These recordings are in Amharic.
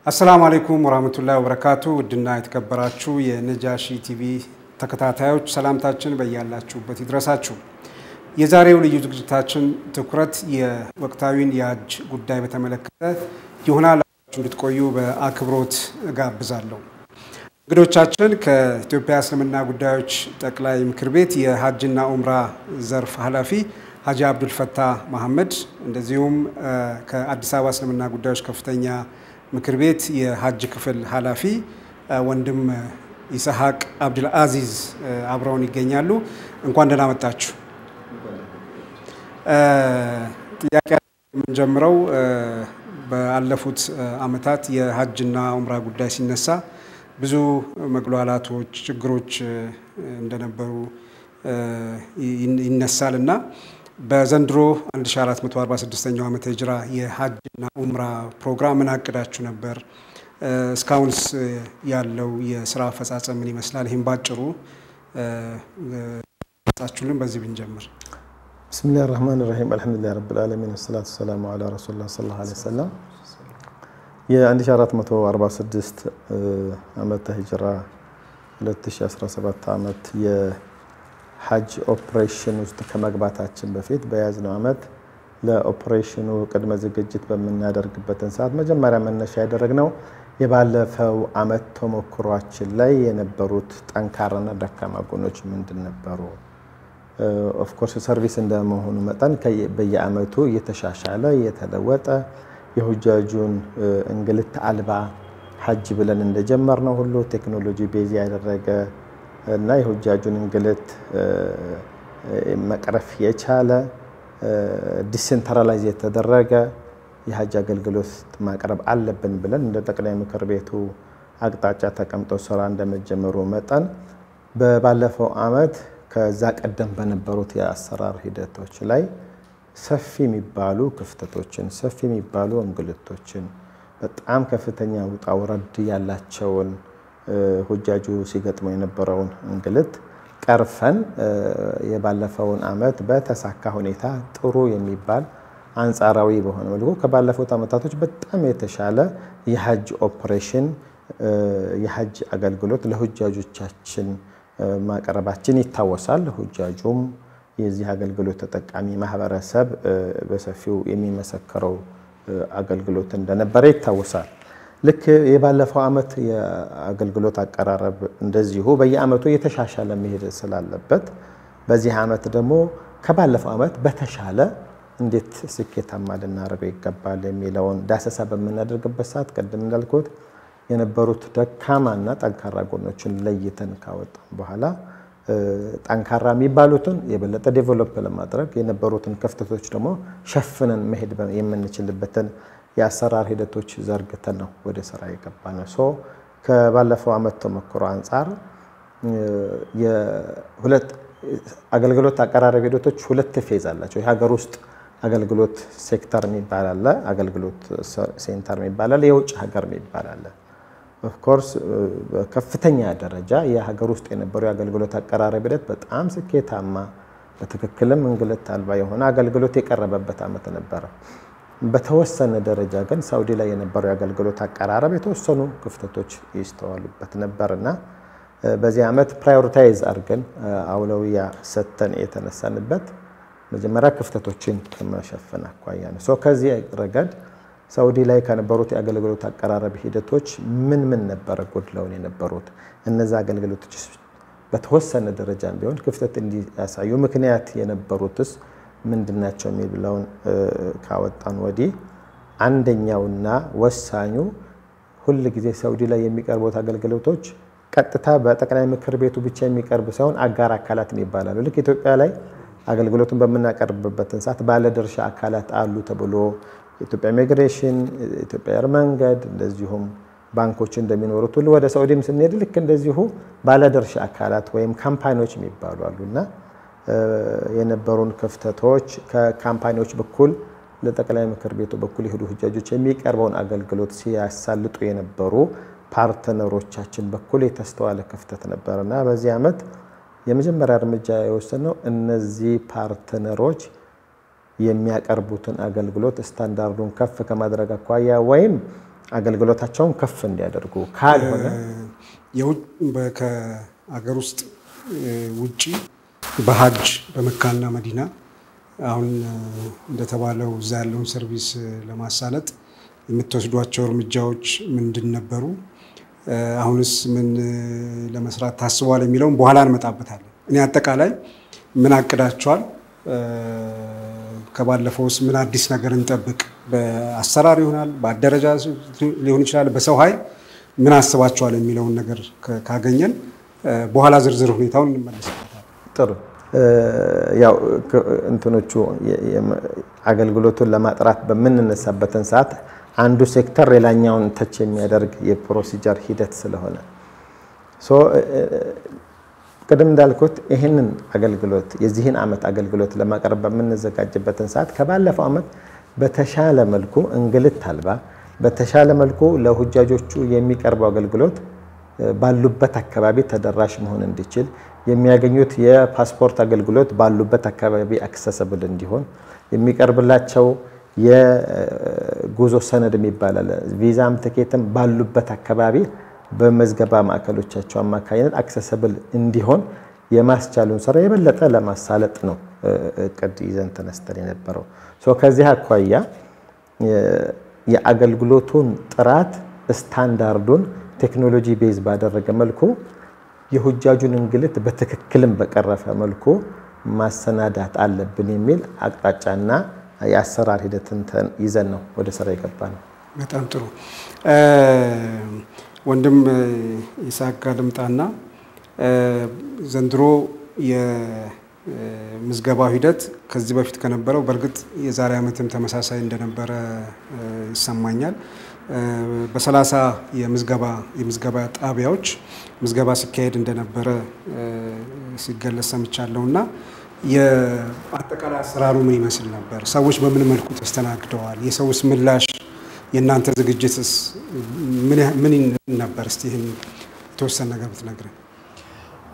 السلام عليكم ورحمة الله وبركاته ودنا يتكبراتشو የነጃሺ ቲቪ ተከታታዮች ሰላምታችን በያላችሁበት ይድረሳችሁ የዛሬው ልዩ ዝግጅታችን ትኩረት የወቅታዊን የሐጅ ጉዳይ በተመለከተ ይሆናል እንድትቆዩ በአክብሮት ጋብዛለሁ እንግዶቻችን ከኢትዮጵያ እስልምና ጉዳዮች ጠቅላይ ምክር ቤት የሐጅና ዑምራ ዘርፍ ኃላፊ ሐጂ አብዱል ፈታህ መሐመድ እንደዚሁም ከአዲስ አበባ እስልምና ጉዳዮች ከፍተኛ ምክር ቤት የሐጅ ክፍል ኃላፊ ወንድም ኢስሐቅ አብዱል አዚዝ አብረውን ይገኛሉ እንኳን ደህና መጣችሁ ጥያቄ የምንጀምረው በአለፉት አመታት የሐጅና ዑምራ ጉዳይ ሲነሳ ብዙ መግሏላቶች ችግሮች እንደነበሩ ይነሳልና በዘንድሮ 1446ኛው ዓመተ ሂጅራ የሐጅና ዑምራ ፕሮግራም ምን አቅዳችሁ ነበር እስካሁንስ ያለው የሥራ አፈጻጸም ምን ይመስላል ይሄን ባጭሩ ታችሁልን በዚህ ብንጀምር بسم الله الرحمن الرحيم الحمد لله رب العالمين والصلاه والسلام على رسول الله صلى الله عليه وسلم يا 1446 ዓመተ ሂጅራ 2017 ዓመት የሐጅ ኦፕሬሽን ውስጥ ከመግባታችን በፊት በያዝነው ዓመት ለኦፕሬሽኑ ቅድመ ዝግጅት በመናደርግበት ሰዓት መጀመሪያ መነሻ ያደረግነው የባለፈው ዓመት ተሞክሯችን ላይ የነበሩት ጠንካራና ደካማ ጎኖች ምንድን ነበሩ ኦፍ ኮርስ ሰርቪስ እንደመሆኑ መጠን በየዓመቱ እየተሻሻለ እየተለወጠ የሁጃጁን እንግልት አልባ ሐጅ ብለን እንደጀመርነው ሁሉ ቴክኖሎጂ ቤዝ ያደረገ እና የሁጃጁን እንግልት መቅረፍ የቻለ ዲሴንትራላይዝ የተደረገ የሐጅ አገልግሎት ማቅረብ አለብን ብለን እንደ ጠቅላይ ምክር ቤቱ አቅጣጫ ተቀምጦ ስራ እንደመጀመሩ መጠን በባለፈው ዓመት ከዛ ቀደም በነበሩት የአሰራር ሂደቶች ላይ ሰፊ የሚባሉ ክፍተቶችን ሰፊ የሚባሉ እንግልቶችን በጣም ከፍተኛ ውጣ ውረድ ያላቸውን ሁጃጁ ሲገጥመው የነበረውን እንግልት ቀርፈን የባለፈውን ዓመት በተሳካ ሁኔታ ጥሩ የሚባል አንጻራዊ በሆነ መልኩ ከባለፉት ዓመታቶች በጣም የተሻለ የሐጅ ኦፕሬሽን የሐጅ አገልግሎት ለሁጃጆቻችን ማቀረባችን ይታወሳል ሁጃጁም የዚህ አገልግሎት ተጠቃሚ ማህበረሰብ በሰፊው የሚመሰከረው አገልግሎት እንደነበረ ይታወሳል ልክ የባለፈው ዓመት የአገልግሎት አቀራረብ እንደዚሁ በየዓመቱ የተሻሻለ መሄድ ስላለበት በዚህ ዓመት ደግሞ ከባለፈው ዓመት በተሻለ እንዴት ስኬታማ ልናደርገው ይገባል የሚለውን ዳሰሳ በመናደርግበት ሰዓት ቀደም እንዳልኩት የነበሩት ደካማና ጠንካራ ጎኖችን ለይተን ካወጣን በኋላ ጠንካራ የሚባሉትን የበለጠ ዴቨሎፕ ለማድረግ የነበሩትን ክፍተቶች ደግሞ ሸፍነን መሄድ የምንችልበትን የአሰራር ሂደቶች ዘርግተን ነው ወደ ስራ የገባነው ከባለፈው ዓመት ተሞክሮ አንፃር የሁለት አገልግሎት አቀራረብ ሂደቶች ሁለት ፌዝ አላቸው የሀገር ውስጥ አገልግሎት ሴክተር የሚባል አለ አገልግሎት ሴንተር የሚባል አለ የውጭ ሀገር የሚባል አለ ኦፍ ኮርስ ከፍተኛ ደረጃ የሀገር ውስጥ የነበረው አገልግሎት አቀራረብ ሂደት በጣም ስኬታማ በትክክልም እንግልት አልባ የሆነ አገልግሎት የቀረበበት ዓመት ነበር በተወሰነ ደረጃ ግን ሳውዲ ላይ የነበረው አገልግሎት አቀራረብ የተወሰኑ ክፍተቶች ይስተዋሉበት ነበርና በዚህ ዓመት ፕራዮሪታይዝ አድርገን አውለውያ ሰተን የተነሳንበት መጀመሪያ ክፍተቶችን ከመሸፈን አኳያ ነው ከዚህ ረገድ ሳውዲ ላይ ከነበሩት የአገልግሎት አቀራረብ ሂደቶች ምን ነበር ጎድለውን የነበሩት እነዛ አገልግሎቶች በተወሰነ ደረጃ ቢሆን ክፍተት እንዲያሳዩ ምክንያት የነበሩትስ ምንድናቸው የሚብለውን ካወጣን ወዲህ አንደኛውና ወሳኙ ሁሉ ጊዜ ሳውዲ ላይ የሚቀርቡት አገልግሎቶች ቀጥታ በጠቅላይ ምክር ቤቱ ብቻ የሚቀርቡ ሳይሆን አጋር አካላት ይባላሉ ልክ ኢትዮጵያ ላይ አገልግሎቱን በመናቀርብበት ሰዓት ባለድርሻ አካላት አሉ ተብሎ ኢትዮጵያ ኢሚግሬሽን ኢትዮጵያ አየር መንገድ እንደዚሁም ባንኮች እንደሚኖሩት ሁሉ ወደ ሳውዲም ስንሄድ ልክ እንደዚሁ ባለድርሻ አካላት ወይም ካምፓኒዎች የሚባሉ አሉና የነበሩን ክፍተቶች ከካምፓኒዎች በኩል ለጠቅላይ ምክር ቤቱ በኩል ይሄዱ ሁጃጆች የሚቀርበውን አገልግሎት ሲያሳልጡ የነበሩ ፓርትነሮቻችን በኩል የተስተዋለ ክፍተት ነበርና በዚህ ዓመት የመጀመሪያ እርምጃ የወሰነው እነዚህ ፓርትነሮች የሚያቀርቡትን አገልግሎት ስታንዳርዱን ከፍ ከማድረግ አኳያ ወይም አገልግሎታቸውን ከፍ እንዲያደርጉ ካልሆነ ከአገር ውስጥ ውጪ በሐጅ በመካና መዲና አሁን እንደተባለው እዛ ያለውን ሰርቪስ ለማሳለጥ የምትወስዷቸው እርምጃዎች ምንድን ነበሩ? አሁንስ ምን ለመስራት ታስቧል የሚለውን በኋላ እንመጣበታለን። እኔ አጠቃላይ ምን አቅዳቸዋል? ከባለፈውስ ምን አዲስ ነገር እንጠብቅ? በአሰራር ይሆናል፣ በአደረጃጀት ሊሆን ይችላል፣ በሰው ኃይል ምን አስባቸዋል የሚለውን ነገር ካገኘን በኋላ ዝርዝር ሁኔታውን እንመለስበታለን። ጥሩ። ያው እንትኖቹ አገልግሎቱን ለማጥራት በምንነሳበትን ሰዓት አንዱ ሴክተር ሌላኛውን ተች የሚያደርግ የፕሮሲጀር ሂደት ስለሆነ ቅድም እንዳልኩት ይህንን አገልግሎት የዚህን ዓመት አገልግሎት ለማቅረብ በምንዘጋጅበትን ሰዓት ከባለፈው ዓመት በተሻለ መልኩ እንግልት አልባ በተሻለ መልኩ ለሁጃጆቹ የሚቀርበው አገልግሎት ባሉበት አካባቢ ተደራሽ መሆን እንዲችል የሚያገኙት የፓስፖርት አገልግሎት ባሉበት አካባቢ አክሰሰብል እንዲሆን የሚቀርብላቸው የጉዞ ሰነድ የሚባላል ቪዛም ትኬትም ባሉበት አካባቢ በመዝገባ ማዕከሎቻቸው አማካኝነት አክሰሰብል እንዲሆን የማስቻሉን ስራ የበለጠ ለማሳለጥ ነው እቅድ ይዘን ተነስተን የነበረው። ከዚህ አኳያ የአገልግሎቱን ጥራት ስታንዳርዱን ቴክኖሎጂ ቤዝ ባደረገ መልኩ የሁጃጁን እንግልት በትክክልም በቀረፈ መልኩ ማሰናዳት አለብን የሚል አቅጣጫና የአሰራር ሂደትን ይዘን ነው ወደ ስራ የገባነው። በጣም ጥሩ። ወንድም ይስሐቅ ልምጣና ዘንድሮ የምዝገባው ሂደት ከዚህ በፊት ከነበረው በርግጥ የዛሬ ዓመትም ተመሳሳይ እንደነበረ ይሰማኛል። በ30 የምዝገባ ጣቢያዎች ምዝገባ ሲካሄድ እንደነበረ ሲገለጽ ሰምቻለሁና የአጠቃላይ አሰራሩ ምን ይመስል ነበር? ሰዎች በምን መልኩ ተስተናግደዋል? የሰውስ ምላሽ የእናንተ ዝግጅትስ ምን ነበር? እስቲ ይህን የተወሰነ ነገር ብትነግረን።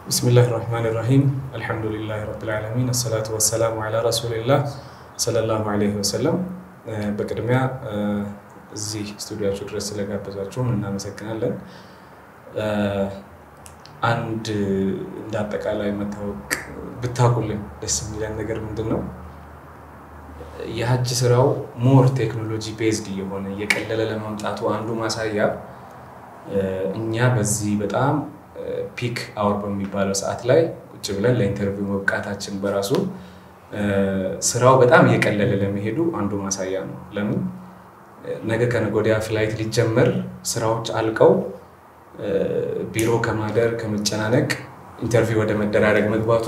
ቢስሚላህ ራህማን ራሂም አልሐምዱሊላህ ረብል ዓለሚን አሰላቱ ወሰላሙ ዐላ ረሱሊላህ ሰለላሁ ዐለይሂ ወሰለም። በቅድሚያ እዚህ ስቱዲዮአችሁ ድረስ ስለጋበዛችሁን እናመሰግናለን። አንድ እንደ አጠቃላይ መታወቅ ብታውቁልን ደስ የሚለን ነገር ምንድነው? የሐጅ ስራው ሞር ቴክኖሎጂ ቤዝድ የሆነ የቀለለ ለማምጣቱ አንዱ ማሳያ እኛ በዚህ በጣም ፒክ አወር በሚባለው ሰዓት ላይ ቁጭ ብለን ለኢንተርቪው መብቃታችን በራሱ ስራው በጣም የቀለለ ለመሄዱ አንዱ ማሳያ ነው። ለምን ነገ ከነገ ወዲያ ፍላይት ሊጀመር ስራዎች አልቀው ቢሮ ከማደር ከመጨናነቅ ኢንተርቪው ወደ መደራረግ መግባቱ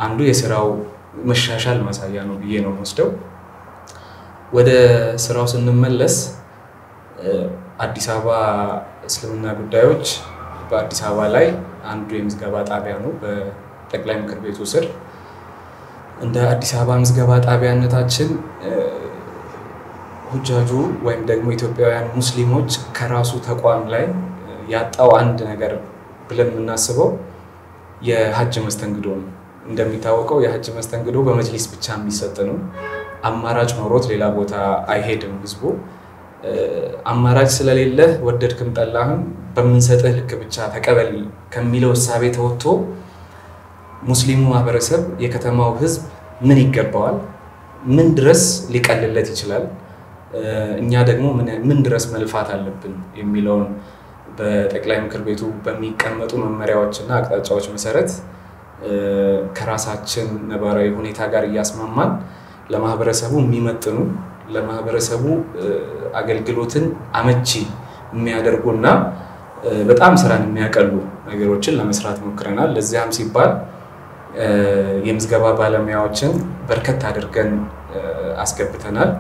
አንዱ የስራው መሻሻል ማሳያ ነው ብዬ ነው ወስደው። ወደ ስራው ስንመለስ አዲስ አበባ እስልምና ጉዳዮች በአዲስ አበባ ላይ አንዱ የምዝገባ ጣቢያ ነው በጠቅላይ ምክር ቤቱ ስር። እንደ አዲስ አበባ ምዝገባ ጣቢያነታችን ሁጃጁ ወይም ደግሞ ኢትዮጵያውያን ሙስሊሞች ከራሱ ተቋም ላይ ያጣው አንድ ነገር ብለን የምናስበው የሐጅ መስተንግዶ ነው። እንደሚታወቀው የሐጅ መስተንግዶ በመጅሊስ ብቻ የሚሰጥ ነው። አማራጭ ኖሮት ሌላ ቦታ አይሄድም ህዝቡ። አማራጭ ስለሌለ ወደድክም ጠላህም በመንሰጥህ ልክ ብቻ ተቀበል ከሚለው እሳቤ ተወጥቶ ሙስሊሙ ማህበረሰብ የከተማው ህዝብ ምን ይገባዋል፣ ምን ድረስ ሊቀልለት ይችላል፣ እኛ ደግሞ ምን ድረስ መልፋት አለብን የሚለውን በጠቅላይ ምክር ቤቱ በሚቀመጡ መመሪያዎችና አቅጣጫዎች መሰረት ከራሳችን ነባራዊ ሁኔታ ጋር እያስማማን ለማህበረሰቡ የሚመጥኑ ለማህበረሰቡ አገልግሎትን አመቺ የሚያደርጉና በጣም ስራን የሚያቀሉ ነገሮችን ለመስራት ሞክረናል። ለዚያም ሲባል የምዝገባ ባለሙያዎችን በርከት አድርገን አስገብተናል።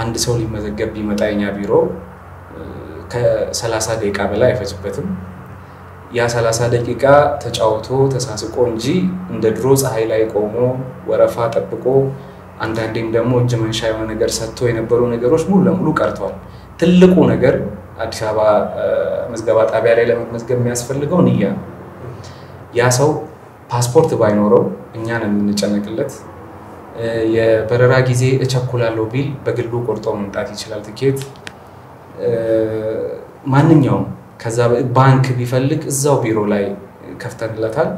አንድ ሰው ሊመዘገብ ቢመጣ የኛ ቢሮ ከ30 ደቂቃ በላይ አይፈጅበትም። ያ 30 ደቂቃ ተጫውቶ ተሳስቆ እንጂ እንደ ድሮ ፀሐይ ላይ ቆሞ ወረፋ ጠብቆ አንዳንዴም ደግሞ እጅ መንሻ የሆነ ነገር ሰጥቶ የነበሩ ነገሮች ሙሉ ለሙሉ ቀርተዋል። ትልቁ ነገር አዲስ አበባ ምዝገባ ጣቢያ ላይ ለመመዝገብ የሚያስፈልገው ንያ ነው። ያ ሰው ፓስፖርት ባይኖረው እኛን የምንጨነቅለት የበረራ ጊዜ እቸኩላለሁ ቢል በግሉ ቆርጦ መምጣት ይችላል ትኬት። ማንኛውም ከዛ ባንክ ቢፈልግ እዛው ቢሮ ላይ ከፍተንለታል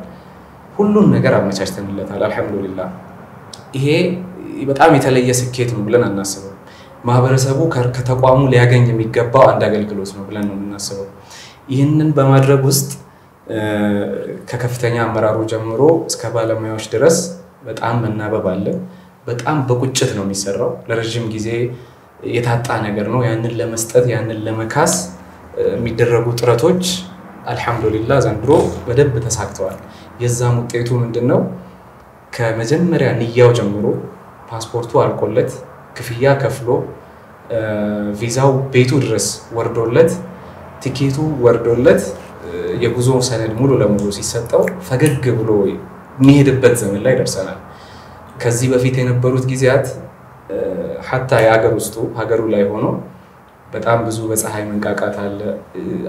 ሁሉን ነገር አመቻችተንለታል አልহামዱሊላህ ይሄ በጣም የተለየ ስኬት ነው ብለን አናስበው ማህበረሰቡ ከተቋሙ ሊያገኝ የሚገባው አንድ አገልግሎት ነው ብለን ነው የምናስበው ይህንን በማድረግ ውስጥ ከከፍተኛ አመራሩ ጀምሮ እስከ ባለሙያዎች ድረስ በጣም መናበብ አለ በጣም በቁጭት ነው የሚሰራው ለረጅም ጊዜ የታጣ ነገር ነው ያንን ለመስጠት ያንን ለመካስ የሚደረጉ ጥረቶች አልহামዱሊላህ ዘንድሮ በደንብ ተሳክተዋል የዛም ውጤቱ ምንድነው ከመጀመሪያ ንያው ጀምሮ ፓስፖርቱ አልቆለት ክፍያ ከፍሎ ቪዛው ቤቱ ድረስ ወርዶለት ቲኬቱ ወርዶለት የጉዞ ሰነድ ሙሉ ለሙሉ ሲሰጠው ፈገግ ብሎ የሚሄድበት ዘመን ላይ ደርሰናል ከዚህ በፊት የነበሩት ጊዜያት hatta ሀገሩ ላይ ሆኖ በጣም ብዙ በፀሐይ መንቃቃት አለ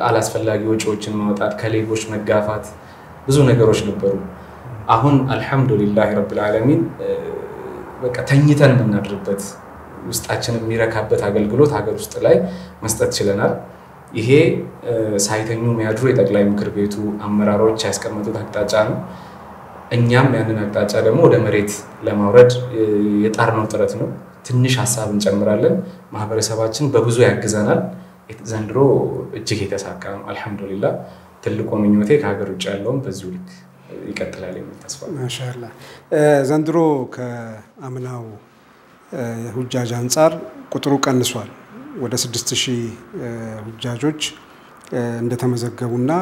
አላስፈላጊ ወጪዎችን ማውጣት ከሌቦች መጋፋት ብዙ ነገሮች ነበሩ አሁን አልহামዱሊላህ ረብል ዓለሚን በቃ ተኝተን የምናድርበት ውስጣችንን የሚረካበት አገልግሎት ሀገር ውስጥ ላይ መስጠት ችለናል ይሄ ሳይተኙ የሚያድሩ የጠቅላይ ምክር ቤቱ አመራሮች ያስቀመጡት አቅጣጫ ነው እኛም ያንን አቅጣጫ ደግሞ ወደ መሬት ለማውረድ የጣርነው ጥረት ነው ትንሽ ሐሳብ እንጨምራለን ማህበረሰባችን በብዙ ያግዘናል ዘንድሮ እጅግ የተሳካ ነው አልহামዱሊላህ ትልቁ ምኞቴ ከሀገር ውጭ ያለውን በዚሁ ልክ ይቀጥላል የሚል ተስፋ ማሻአላህ ዘንድሮ ከአምናው ሁጃጅ አንፃር ቁጥሩ ቀንሷል ወደ 6000 ሁጃጆች እንደተመዘገቡና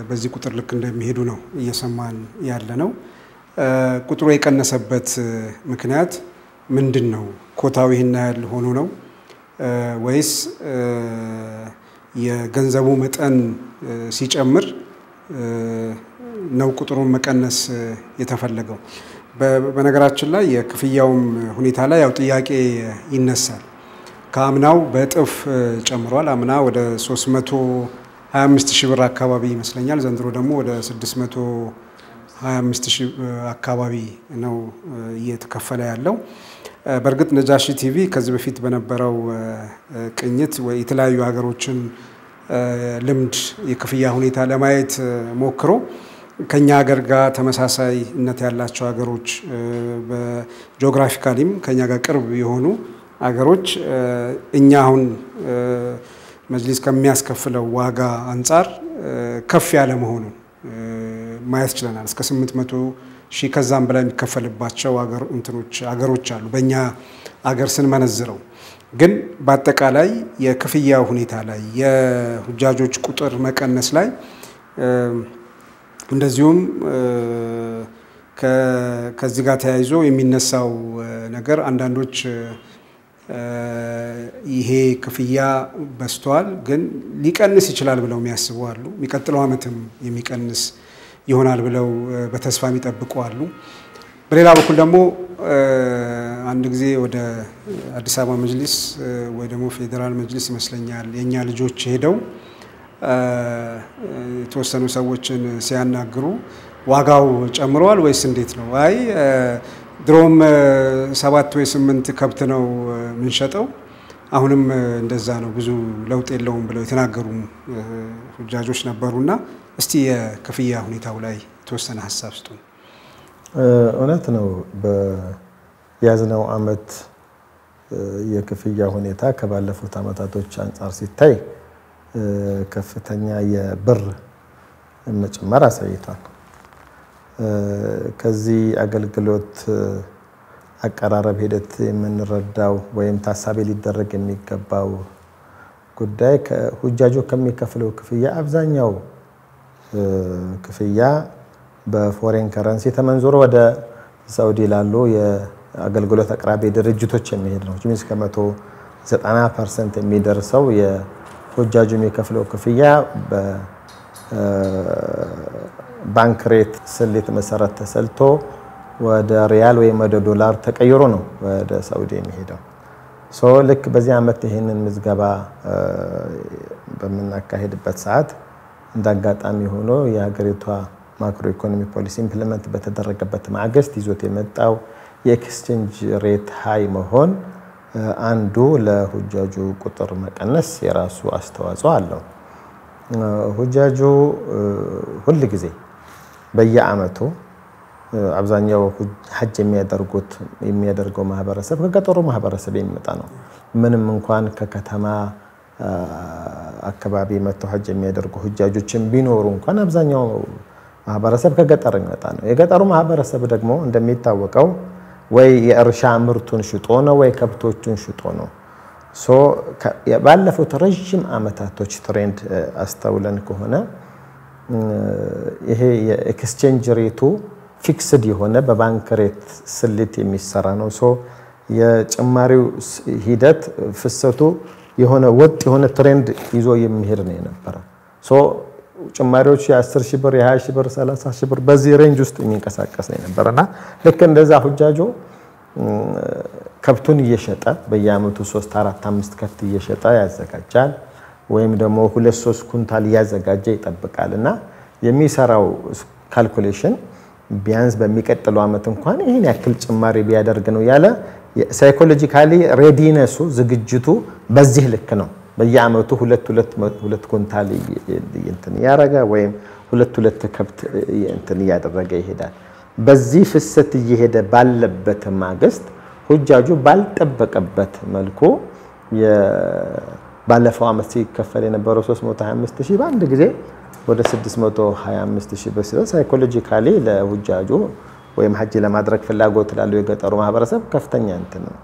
በዚህ ቁጥር ልክ እንደሚሄዱ ነው እየሰማን ያለ ነው ቁጥሩ የቀነሰበት ምክንያት ምንድነው ኮታው ይሄን ያህል ሆኖ ነው ወይስ የገንዘቡ መጠን ሲጨምር ነው ቁጥሩን መቀነስ የተፈለገው በነገራችን ላይ የክፍያውም ሁኔታ ላይ ያው ጥያቄ ይነሳል ከአምናው በጥፍ ጨምሯል አምና ወደ 325000 ብር አካባቢ ይመስለኛል ዘንድሮ ደግሞ ወደ 625000 አካባቢ ነው እየተከፈለ ያለው በርግጥ ነጃሺ ቲቪ ከዚህ በፊት በነበረው ቅኝት ወይ የተለያዩ ሀገሮችን ልምድ የክፍያ ሁኔታ ለማየት ሞክሮ ከኛ ሀገር ጋር ተመሳሳይነት ያላቸው ሀገሮች በጂኦግራፊካሊም ከኛ ጋር ቅርብ የሆኑ ሀገሮች እኛ አሁን መጅሊስ ከሚያስከፍለው ዋጋ አንፃር ከፍ ያለ መሆኑ ማየት ይችላል እስከ 800,000 ከዛም በላይ የሚከፈልባቸው ሀገሮች አሉ በእኛ ሀገር ስንመነዝረው ግን በአጠቃላይ የክፍያ ሁኔታ ላይ የሁጃጆች ቁጥር መቀነስ ላይ እንደዚሁም ከዚህ ጋር ተያይዞ የሚነሳው ነገር አንዳንዶች ይሄ ክፍያ በስተዋል ግን ሊቀንስ ይችላል ብለው የሚያስቡ አሉ የሚቀጥለው አመትም የሚቀንስ ይሆናል ብለው በተስፋ የሚጠብቁ አሉ በሌላ በኩል ደግሞ አንድ ጊዜ ወደ አዲስ አበባ መጅሊስ ወይ ደግሞ ፌደራል መጅሊስ ይመስለኛል የኛ ልጆች ሄደው የተወሰኑ ሰዎችን ሲያናግሩ ዋጋው ጨምሯል ወይስ እንዴት ነው አይ ድሮም 7 ወይ 8 ከብት ነው ምንሸጠው አሁንም እንደዛ ነው ብዙ ለውጥ የለውም ብለው የተናገሩ ሁጃጆች ነበሩና እስቲ የክፍያ ሁኔታው ላይ ተወሰነ ሐሳብ ስጡን እውነት ነው በያዝነው አመት የክፍያ ሁኔታ ከባለፉት አመታቶች አንፃር ሲታይ ከፍተኛ የብር መጨመር አሳይቷል ከዚህ አገልግሎት አቀራረብ ሂደት የምንረዳው ወይም ታሳቢ ሊደረግ የሚገባው ጉዳይ ከሁጃጆ ከሚከፍለው ክፍያ አብዛኛው ክፍያ በፎሬን ከረንሲ ተመንዞሮ ወደ ሳውዲ ላሉ የአገልግሎት አቅራቢ ድርጅቶች የሚሄድ ነው ጂሚስ ከ190% የሚደርሰው የሁጃጆ የሚከፍለው ክፍያ በባንክ ሬት ስሌት መሰረት ተሰልቶ ወደ ሪያል ወይ ወደ ዶላር ተቀይሮ ነው ወደ ሳውዲ የሚሄደው ልክ በዚህ አመት ይሄንን ምዝገባ በመናካሄድበት ሰዓት እንዳጋጣሚ ሆኖ የሀገሪቷ ማክሮ ኢኮኖሚ ፖሊሲ ኢምፕሊመንት በተደረገበት ማግስት ይዞት የመጣው የኤክስቼንጅ ሬት ሃይ መሆን አንዱ ለሁጃጁ ቁጥር መቀነስ የራሱ አስተዋጽኦ አለው። ሁጃጁ ሁሉ ጊዜ በየአመቱ አብዛኛው ሐጅ የሚያደርገው ማህበረሰብ ከገጠሩ ማህበረሰብ የሚመጣ ነው። ምንም እንኳን ከከተማ አካባቢ መጥተው ሐጅ የሚያደርጉ ሁጃጆችን ቢኖሩ እንኳን አብዛኛው ማህበረሰብ ከገጠር የሚመጣ ነው። የገጠሩ ማህበረሰብ ደግሞ እንደሚታወቀው ወይ የእርሻ ምርቱን ሽጦ ነው ወይ ከብቶቹን ሽጦ ነው። ባለፉት ረጅም አመታቶች ትሬንድ አስተውለን ከሆነ ይሄ የኤክስቼንጅ ሬቱ ፊክስድ የሆነ በባንክ ሬት ስሌት የሚሰራ ነው። የጭማሪው ሂደት ፍሰቱ የሆነ ወጥ የሆነ ትሬንድ ይዞ የሚሄድ ነው የነበረ። ጭማሪዎች የ10 ሺህ ብር፣ የ20 ሺህ ብር፣ 30 ሺህ ብር በዚህ ሬንጅ ውስጥ የሚንቀሳቀስ ነው የነበረና ልክ እንደዛ ሁጃጆ ከብቱን እየሸጠ በየአመቱ 3 4 5 ከብት እየሸጠ ያዘጋጃል ወይም ደግሞ 2 3 ኩንታል ያዘጋጀ ይጠብቃልና የሚሰራው ካልኩሌሽን ቢያንስ በሚቀጥለው አመት እንኳን ይሄን ያክል ጭማሪ ቢያደርግ ነው ያለ ሳይኮሎጂካሊ ሬዲነሱ ዝግጅቱ በዚህ ልክ ነው። በየአመቱ 2 ኩንታል እንትን ያረጋ ወይም 2 ከብት እንትን ያደረገ ይሄዳል። በዚህ ፍሰት እየሄደ ባለበት ማግስት ሁጃጁ ባልጠበቀበት መልኩ ባለፈው አመት ሲከፈል የነበረው 325000 በአንድ ጊዜ ወደ 625000 ብር ሳይኮሎጂካሊ ለሁጃጁ ወይም ሐጅ ለማድረግ ፍላጎት ላለው የገጠሩ ማህበረሰብ ከፍተኛ እንትን ነው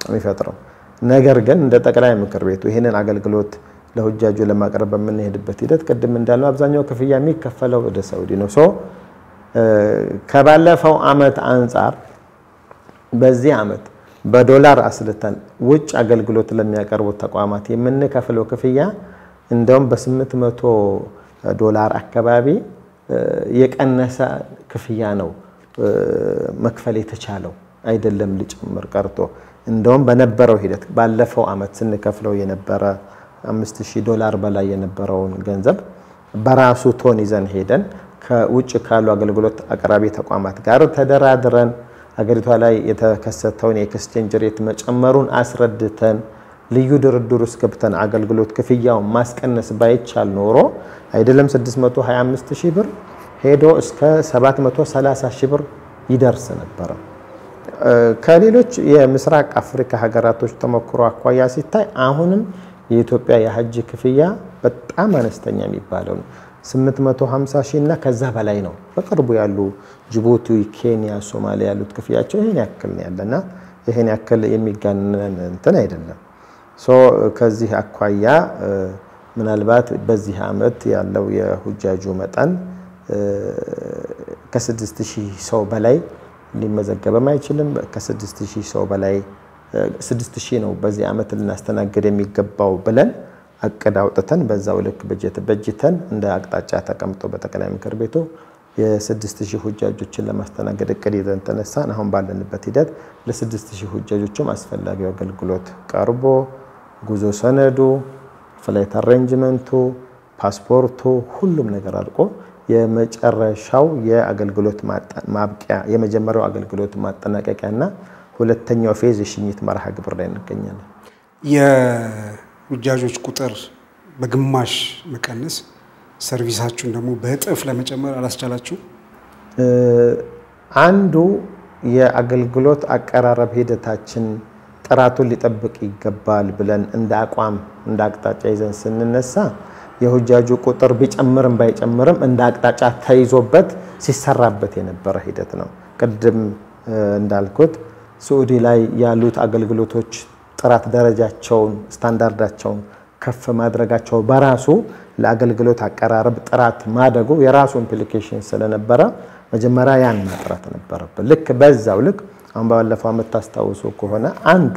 የሚፈጥረው። ነገር ግን እንደ ጠቅላይ ምክር ቤቱ ይሄንን አገልግሎት ለሁጃጁ ለማቅረብ በመንሄድበት ሂደት ቀደም እንዳለው አብዛኛው ክፍያ የሚከፈለው ወደ ሳውዲ ነው። ከባለፈው አመት አንፃር በዚህ አመት በዶላር አስልተን ውጭ አገልግሎት ለሚያቀርቡ ተቋማት የምንከፍለው ክፍያ እንደውም በ800 ዶላር አካባቢ የቀነሰ ክፍያ ነው መክፈል የተቻለው አይደለም ሊጨምር ቀርቶ እንደውም በነበረው ሂደት ባለፈው አመት ስንከፍለው የነበረ $5000 በላይ የነበረውን ገንዘብ በራሱ ቶን ይዘን ሄደን ከውጭ ካሉ አገልግሎት አቅራቢ ተቋማት ጋር ተደራድረን ሀገሪቷ ላይ የተከሰተውን የኤክስቼንጅ ሬት መጨመሩን አስረድተን ልዩ ድርድር ውስጥ ገብተን አገልግሎት ክፍያው ማስቀነስ ባይቻል ኖሮ አይደለም 625000 ብር ሄዶ እስከ 730000 ብር ይደርስ ነበር። ከሌሎች የምስራቅ አፍሪካ ሀገራቶች ተሞክሮ አኳያ ሲታይ አሁንም የኢትዮጵያ የሐጅ ክፍያ በጣም አነስተኛ የሚባለው 850,000 እና ከዛ በላይ ነው። በቅርቡ ያሉ ጅቡቲ፣ ኬንያ፣ ሶማሊያ ያሉት ክፍያቸው ይሄን ያክል ነው ያለና ይሄን ያክል የሚጋነን እንትን አይደለም። ከዚህ አኳያ ምናልባት በዚህ አመት ያለው የሁጃጁ መጠን ከ6000 ሰው በላይ ሊመዘገበም አይችልም። ከ6000 ሰው በላይ 6000 ነው በዚህ አመት ልናስተናግድ የሚገባው ብለን አቅድ አውጥተን በዛው ልክ በጀተን እንደ አቅጣጫ ተቀምጦ በጠቅላይ ምክር ቤቱ የ6000 ሁጃጆችን ለማስተናገድ እቅድ ይዘን ተነሳን። አሁን ባለንበት ሂደት ለ6000 ሁጃጆችም አስፈላጊው አገልግሎት ቀርቦ ጉዞ ሰነዱ፣ ፍላይት አሬንጅመንቱ፣ ፓስፖርቱ ሁሉም ነገር አልቆ የመጨረሻው የአገልግሎት ማብቂያ የመጀመሪያው አገልግሎት ማጠናቀቂያና ሁለተኛው ፌዝ የሽኝት መርሃ ግብር ላይ እንገኛለን። የሁጃጆች ቁጥር በግማሽ መቀነስ ሰርቪሳችሁን ደግሞ በእጥፍ ለመጨመር አላስቻላችሁ? አንዱ የአገልግሎት አቀራረብ ሂደታችን ጥራቱን ሊጠብቅ ይገባል ብለን እንደ አቋም እንደ አቅጣጫ ይዘን ስንነሳ የሁጃጁ ቁጥር ቢጨምርም ባይጨምርም እንደ አቅጣጫ ተይዞበት ሲሰራበት የነበረ ሂደት ነው። ቀደም እንዳልኩት ሳዑዲ ላይ ያሉት አገልግሎቶች ጥራት ደረጃቸውን ስታንዳርዳቸውን ከፍ ማድረጋቸው በራሱ ለአገልግሎት አቀራረብ ጥራት ማደጉ የራሱ ኢምፕሊኬሽን ስለነበረ መጀመሪያ ያን ማጥራት ነበረበት። ልክ በዛው ልክ አሁን ባለፈው አመት ታስታውሱ ከሆነ አንዱ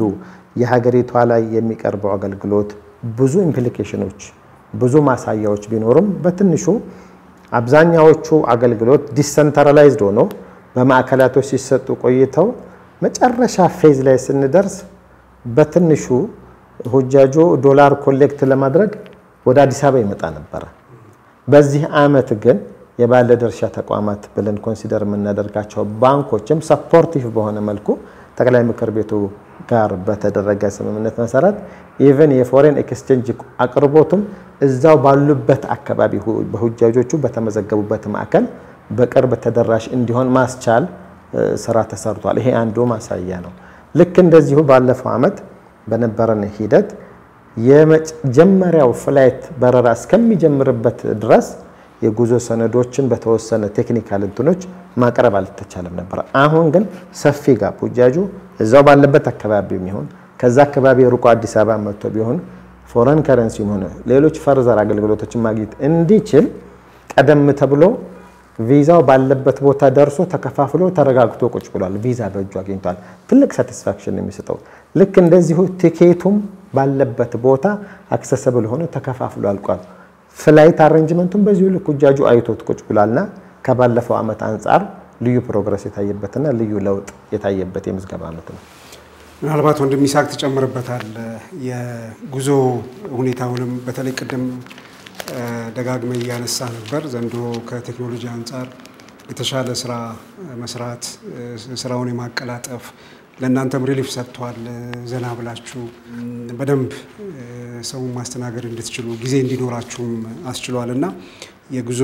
የሀገሪቷ ላይ የሚቀርበው አገልግሎት ብዙ ኢምፕሊኬሽኖች ብዙ ማሳያዎች ቢኖርም በትንሹ አብዛኛዎቹ አገልግሎት ዲሰንትራላይዝድ ሆኖ በማዕከላቶች ሲሰጡ ቆይተው መጨረሻ ፌዝ ላይ ስንደርስ በትንሹ ሁጃጆ ዶላር ኮሌክት ለማድረግ ወደ አዲስ አበባ ይመጣ ነበር። በዚህ አመት ግን የባለድርሻ ተቋማት ብለን ኮንሲደር የምናደርጋቸው ባንኮችም ሰፖርቲቭ በሆነ መልኩ ጠቅላይ ምክር ቤቱ ጋር በተደረገ ስምምነት መሰረት ኢቨን የፎሬን ኤክስቼንጅ አቅርቦቱም እዛው ባሉበት አካባቢ በሁጃጆቹ በተመዘገቡበት ማዕከል በቅርብ ተደራሽ እንዲሆን ማስቻል ስራ ተሰርቷል። ይሄ አንዱ ማሳያ ነው። ልክ እንደዚሁ ባለፈው አመት በነበረን ሂደት የመጀመሪያው ፍላይት በረራ እስከሚጀምርበት ድረስ የጉዞ ሰነዶችን በተወሰነ ቴክኒካል እንትኖች ማቅረብ አልተቻለም ነበር። አሁን ግን ሰፊ ጋር ሁጃጁ እዛው ባለበት አካባቢ የሚሆን ከዛ አካባቢ ሩቆ አዲስ አበባ መጥቶ ቢሆን ፎረን ከረንሲ ሆነ ሌሎች ፈርዘር አገልግሎቶችን ማግኘት እንዲችል ቀደም ተብሎ ቪዛው ባለበት ቦታ ደርሶ ተከፋፍሎ ተረጋግቶ ቁጭ ብሏል። ቪዛ በእጁ አግኝቷል። ትልቅ ሳቲስፋክሽን የሚሰጠው ልክ እንደዚሁ ቲኬቱም ባለበት ቦታ አክሰሰብል ሆኖ ተከፋፍሎ አልቋል። ፍላይት አሬንጅመንቱም በዚሁ ልክ ሁጃጁ አይቶት ቁጭ ብሏልና ከባለፈው አመት አንፃር ልዩ ፕሮግረስ የታየበትና ልዩ ለውጥ የታየበት የምዝገባ አመት ነው። ምናልባት ወንድም ይሳቅ ተጨምርበታል የጉዞ ሁኔታውንም በተለይ ቅድም ደጋግመ ያነሳ ነበር ዘንድሮ ከቴክኖሎጂ አንፃር የተሻለ ስራ መስራት ስራውን የማቀላጠፍ ለእናንተም ሪሊፍ ሰጥቷል። ዘና ብላችሁ በደንብ ሰው ማስተናገድ እንድትችሉ ጊዜ እንዲኖራችሁም አስችሏልና የጉዞ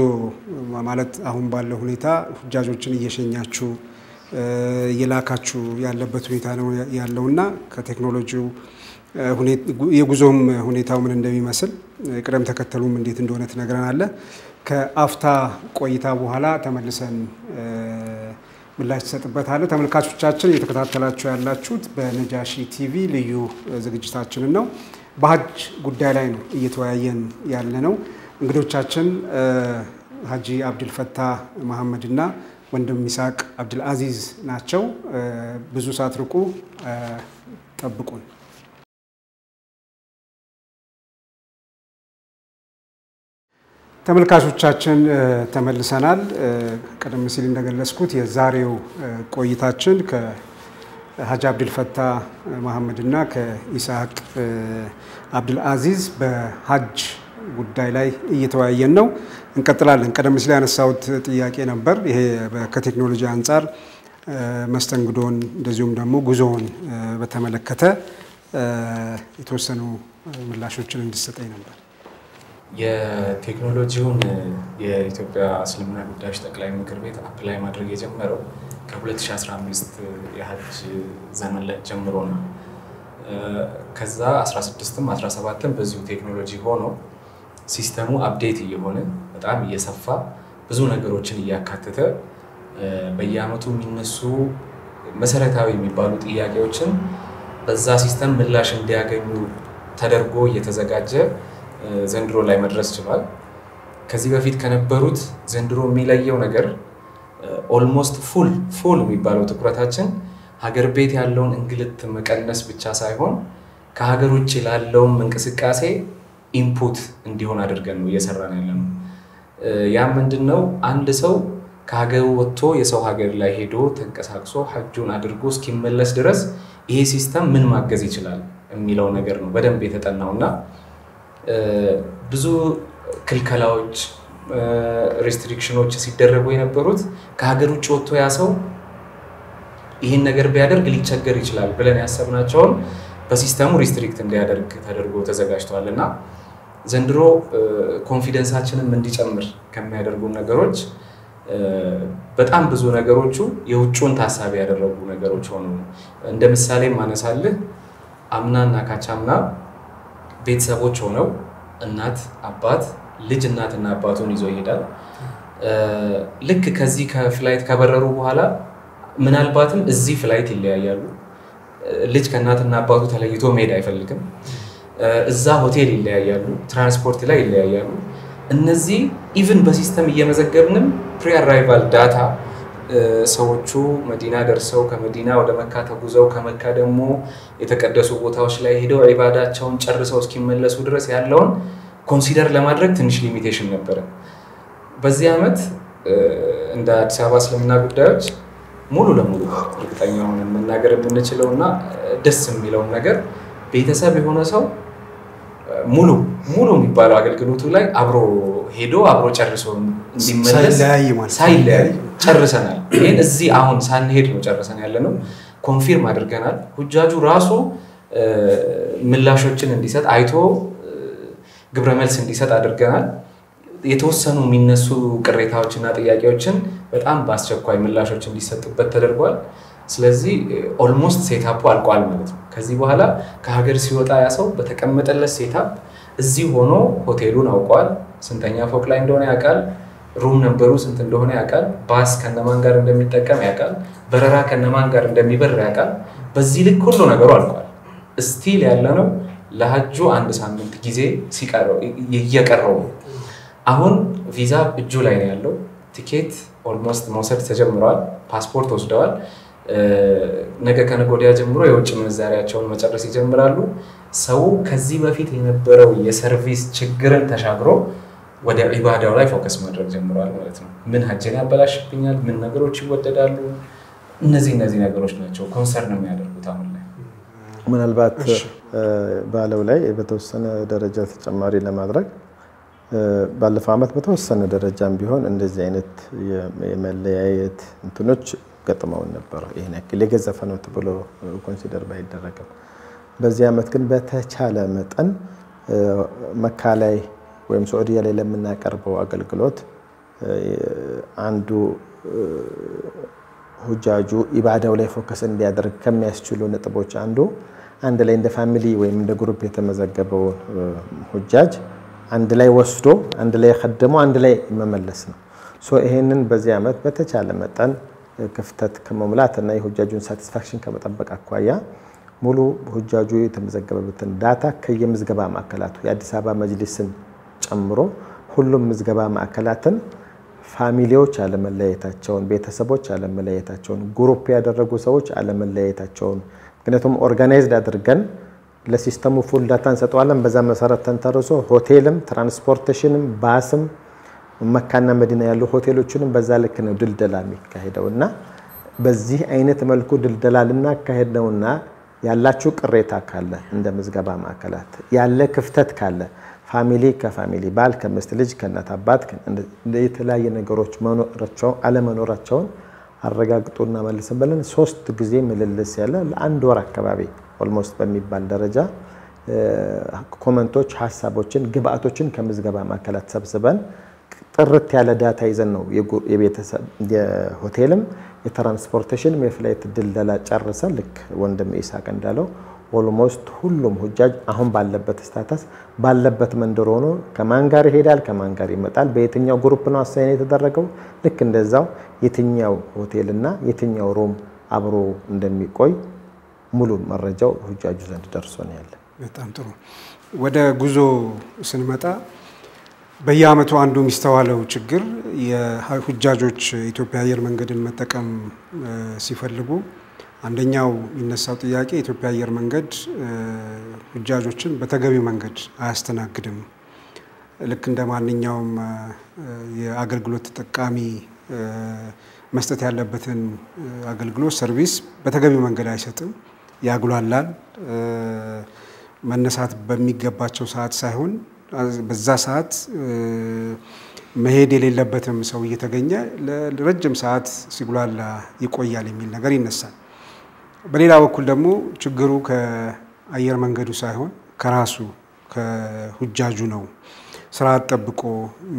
ማለት አሁን ባለው ሁኔታ ሁጃጆችን እየሸኛችሁ እየላካችሁ ያለበት ሁኔታ ነው ያለውና ከቴክኖሎጂው የጉዞም ሁኔታው ምን እንደሚመስል ቅደም ተከተሉም እንዴት እንደሆነ ተነግረናል። ከአፍታ ቆይታ በኋላ ተመልሰን ምላሽ ተሰጥበታል። ተመልካቾቻችን እየተከታተላችሁ ያላችሁት በነጃሺ ቲቪ ልዩ ዝግጅታችንን ነው። በሐጅ ጉዳይ ላይ ነው እየተወያየን ያለነው። እንግዶቻችን ሀጂ አብዱል ፈታህ መሐመድና ወንድም ይሳቅ አብዱል አዚዝ ናቸው። ብዙ ሳትርቁ ጠብቁን። ተመልካቾቻችን ተመልሰናል። ቀደም ሲል እንደገለጽኩት የዛሬው ቆይታችን ከሀጂ አብዱል ፈታህ መሐመድና ከይሳቅ አብዱል አዚዝ በሐጅ ጉዳይ ላይ እየተወያየን ነው። እንቀጥላለን። ቀደም ሲል ያነሳሁት ጥያቄ ነበር። ይሄ ከቴክኖሎጂ አንፃር መስተንግዶን እንደዚሁም ደግሞ ጉዞውን በተመለከተ የተወሰኑ ምላሾችን እንድትሰጠኝ ነበር። የቴክኖሎጂውን የኢትዮጵያ እስልምና ጉዳዮች ጠቅላይ ምክር ቤት አፕላይ ማድረግ የጀመረው ከ2015 የሐጅ ዘመን ላይ ጀምሮ ነው። ከዛ 16ም 17ም በዚሁ ቴክኖሎጂ ሆኖ ሲስተሙ አፕዴት እየሆነ በጣም እየሰፋ ብዙ ነገሮችን እያካተተ በየአመቱ የሚነሱ መሰረታዊ የሚባሉ ጥያቄዎችን በዛ ሲስተም ምላሽ እንዲያገኙ ተደርጎ እየተዘጋጀ ዘንድሮ ላይ መድረስ ችሏል። ከዚህ በፊት ከነበሩት ዘንድሮ የሚለየው ነገር ኦልሞስት ፉል የሚባለው ትኩረታችን ሀገር ቤት ያለውን እንግልት መቀነስ ብቻ ሳይሆን ከሀገር ውጭ ላለውም እንቅስቃሴ ኢንፑት እንዲሆን አድርገን ነው እየሰራን ያለነው። ያ ምንድነው? አንድ ሰው ከሀገሩ ወጥቶ የሰው ሀገር ላይ ሄዶ ተንቀሳቅሶ ሐጁን አድርጎ እስኪመለስ ድረስ ይሄ ሲስተም ምን ማገዝ ይችላል የሚለው ነገር ነው በደንብ የተጠናውና ብዙ ክልከላዎች ሪስትሪክሽኖች ሲደረጉ የነበሩት ከሀገር ውጭ ወጥቶ ያ ሰው ይሄን ነገር ቢያደርግ ሊቸገር ይችላል ብለን ያሰብናቸውን በሲስተሙ ሪስትሪክት እንዲያደርግ ተደርጎ ተዘጋጅቷልና ዘንድሮ ኮንፊደንሳችንን እንዲጨምር ከሚያደርጉ ነገሮች በጣም ብዙ ነገሮቹ የውጭውን ታሳቢ ያደረጉ ነገሮች ሆኑ። እንደ ምሳሌ ማነሳልህ አምናና ካቻምና ቤተሰቦች ሆነው እናት አባት ልጅ እናትና አባቱን ይዞ ይሄዳል። ልክ ከዚህ ከፍላይት ከበረሩ በኋላ ምናልባትም እዚህ ፍላይት ይለያያሉ። ልጅ ከእናትና አባቱ ተለይቶ መሄድ አይፈልግም። እዛ ሆቴል ይለያያሉ፣ ትራንስፖርት ላይ ይለያያሉ። እነዚህ ኢቭን በሲስተም እየመዘገብንም ፕሪ አራይቫል ዳታ ሰዎቹ መዲና ደርሰው ከመዲና ወደ መካ ተጉዘው ከመካ ደግሞ የተቀደሱ ቦታዎች ላይ ሄደው ኢባዳቸውን ጨርሰው እስኪመለሱ ድረስ ያለውን ኮንሲደር ለማድረግ ትንሽ ሊሚቴሽን ነበር። በዚህ አመት እንደ አዲስ አበባ እስልምና ጉዳዮች ሙሉ ለሙሉ እርግጠኛ ሆነን መናገር የምንችለውና ደስ የሚለው ነገር ቤተሰብ የሆነ ሰው ሙሉ የሚባለው አገልግሎቱ ላይ አብሮ ሄዶ አብሮ ጨርሶ እንዲመለስ ሳይለያይ ጨርሰናል። ይሄን እዚህ አሁን ሳንሄድ ነው ጨርሰን ያለነው። ኮንፊርም አድርገናል ሁጃጁ ራሱ ምላሾችን እንዲሰጥ አይቶ ግብረ መልስ እንዲሰጥ አድርገናል የተወሰኑ የሚነሱ ቅሬታዎችና ጥያቄዎችን በጣም በአስቸኳይ ምላሾች እንዲሰጡበት ተደርጓል ስለዚህ ኦልሞስት ሴታፑ አልቋል ማለት ነው ከዚህ በኋላ ከሀገር ሲወጣ ያሰው በተቀመጠለት ሴታፕ እዚህ ሆኖ ሆቴሉን አውቋል ስንተኛ ፎቅ ላይ እንደሆነ ያውቃል ሩም ነምበሩ ስንት እንደሆነ ያውቃል ባስ ከነማን ጋር እንደሚጠቀም ያውቃል በረራ ከነማን ጋር እንደሚበር ያውቃል በዚህ ልክ ሁሉ ነገሩ አልቋል ስቲል ያለነው ለሐጁ አንድ ሳምንት ጊዜ ሲቀረው እየቀረው አሁን ቪዛ እጁ ላይ ነው ያለው ቲኬት ኦልሞስት መውሰድ ተጀምሯል ፓስፖርት ወስደዋል ነገ ከነገ ወዲያ ጀምሮ የውጭ ምንዛሪያቸውን መጨረስ ይጀምራሉ ሰው ከዚህ በፊት የነበረው የሰርቪስ ችግርን ተሻግሮ ወደ ኢባዳው ላይ ፎከስ ማድረግ ጀምሯል ማለት ነው ምን ሐጅን ያበላሽብኛል ምን ነገሮች ይወደዳሉ እነዚህ ነገሮች ናቸው ኮንሰርን የሚያደርጉት አሁን ላይ ምናልባት ባለው ላይ በተወሰነ ደረጃ ተጨማሪ ለማድረግ ባለፈው አመት በተወሰነ ደረጃም ቢሆን እንደዚህ አይነት የመለያየት እንትኖች ገጥመውን ነበር ይሄን ያክል የገዘፈ ነው ተብሎ ኮንሲደር ባይደረግም በዚህ አመት ግን በተቻለ መጠን መካ ላይ ወይም ሳዑዲያ ላይ ለምናቀርበው አገልግሎት አንዱ ሁጃጁ ኢባዳው ላይ ፎከስ እንዲያደርግ ከሚያስችሉ ነጥቦች አንድ ላይ እንደ ፋሚሊ ወይም እንደ ግሩፕ የተመዘገበው ሁጃጅ አንድ ላይ ወስዶ አንድ ላይ ኸደሙ አንድ ላይ መመለስ ነው ሶ ይሄንን በዚህ አመት በተቻለ መጠን ክፍተት ከመሙላትና የሁጃጁን ሳቲስፋክሽን ከመጠበቅ አኳያ ሙሉ ሁጃጁ የተመዘገበበትን ዳታ ከየምዝገባ ማዕከላቱ የአዲስ አበባ መጅሊስን ጨምሮ ሁሉም ምዝገባ ማዕከላትን ፋሚሊዎች አለመለያየታቸውን ቤተሰቦች አለመለያየታቸውን ግሩፕ ያደረጉ ሰዎች አለመለያየታቸውን ምክንያቱም ኦርጋናይዝድ አድርገን ለሲስተሙ ፉል ዳታ እንሰጣለን በዛ መሰረት ተንተርሶ ሆቴልም ትራንስፖርቴሽንም ባስም መካና መዲና ያሉ ሆቴሎችንም በዛ ልክ ነው ድልደላ የሚካሄደውና በዚህ አይነት መልኩ ድልደላልና ካሄደውና ያላችሁ ቅሬታ ካለ እንደ ምዝገባ ማዕከላት ያለ ክፍተት ካለ ፋሚሊ ከፋሚሊ ባል ከሚስት ልጅ ከእናት አባት የተለያየ ነገሮች መኖራቸው አለመኖራቸውን አረጋግጡና መልሰን በለን 3 ጊዜ ምልልስ ያለ ለአንድ ወር አካባቢ ኦልሞስት በሚባል ደረጃ ኮሜንቶች ሐሳቦችን ግብአቶችን ከምዝገባ ማዕከላት ሰብስበን ጥርት ያለ ዳታ ይዘን ነው የቤተሰብ የሆቴልም የትራንስፖርቴሽን የፍላይት ድልደላ ጨርሰን ልክ ወንድም ኢሳቅ እንዳለው ኦልሞስት ሁሉም ሁጃጅ አሁን ባለበት ስታተስ ባለበት መንደር ሆኖ ከማን ጋር ይሄዳል ከማን ጋር ይመጣል በየትኛው ግሩፕ ነው አሳይን የተደረገው ልክ እንደዛው የትኛው ሆቴልና የትኛው ሩም አብሮ እንደሚቆይ ሙሉ መረጃው ሁጃጁ ዘንድ ደርሶ ነው ያለ በጣም ጥሩ ወደ ጉዞ ስንመጣ በየአመቱ አንዱ የሚስተዋለው ችግር የሁጃጆች ኢትዮጵያ አየር መንገድን መጠቀም ሲፈልጉ አንደኛው የሚነሳው ጥያቄ ኢትዮጵያ አየር መንገድ ሁጃጆችን በተገቢው መንገድ አያስተናግድም ልክ እንደማንኛውም የአገልግሎት ተጠቃሚ መስጠት ያለበትን አገልግሎት ሰርቪስ በተገቢው መንገድ አይሰጥም ያግሏላል መነሳት በሚገባቸው ሰዓት ሳይሆን በዛ ሰዓት መሄድ የሌለበትም ሰው እየተገኘ ለረጅም ሰዓት ሲጉላላ ይቆያል የሚል ነገር ይነሳል በሌላ በኩል ደግሞ ችግሩ ከአየር መንገዱ ሳይሆን ከራሱ ከሁጃጁ ነው ስራ ተጠብቆ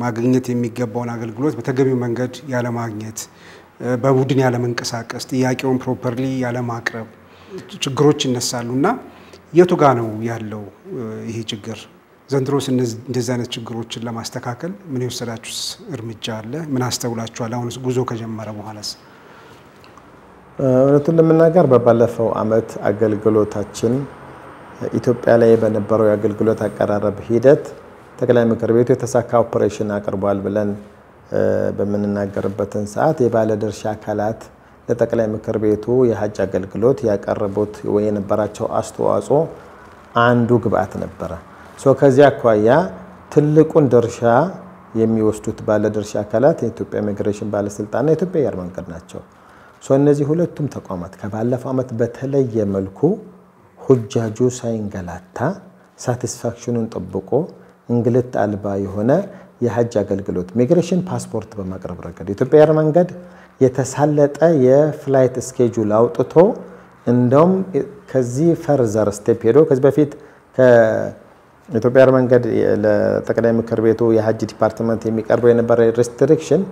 ማግኘት የሚገባውን አገልግሎት በተገቢው መንገድ ያለ ማግኘት በቡድን ያለ መንቀሳቀስ ጥያቄውን ፕሮፐርሊ ያለ ማቅረብ ችግሮች ይነሳሉና የቱ ጋር ነው ያለው ይሄ ችግር ዘንድሮስ እንደዚህ አይነት ችግሮችን ለማስተካከል ምን ይወሰዳችሁስ እርምጃ አለ ምን አስተውላችኋል አሁንስ ጉዞ ከጀመረ በኋላስ እውነቱን ለመናገር በባለፈው አመት አገልግሎታችን ኢትዮጵያ ላይ በነበረው የአገልግሎት አቀራረብ ሂደት ጠቅላይ ምክር ቤቱ የተሳካ ኦፕሬሽን አቅርቧል ብለን በመንናገርበትን ሰዓት የባለድርሻ አካላት ለጠቅላይ ምክር ቤቱ የሐጅ አገልግሎት ያቀረቡት ወይ የነበራቸው አስተዋጽኦ አንዱ ግብአት ነበር ሶ ከዚያ አኳያ ትልቁን ድርሻ የሚወስዱት ባለድርሻ አካላት የኢትዮጵያ ኢሚግሬሽን ባለስልጣንና የኢትዮጵያ አየር መንገድ ናቸው ሶ እነዚህ ሁለቱም ተቋማት ከባለፈው አመት በተለየ መልኩ ሁጃጁ ሳይንገላታ ሳቲስፋክሽኑን ጠብቆ እንግልት አልባ የሆነ የሐጅ አገልግሎት ኢሚግሬሽን ፓስፖርት በማቅረብ ረገድ የኢትዮጵያ አየር መንገድ የተሳለጠ የፍላይት ስኬጁል አውጥቶ እንደውም ከዚህ ፈርዘር ስቴፕ ሄዶ ከዚህ በፊት ከኢትዮጵያ አየር መንገድ ለጠቅላይ ምክር ቤቱ የሐጅ ዲፓርትመንት የሚቀርበው የነበረ ሪስትሪክሽን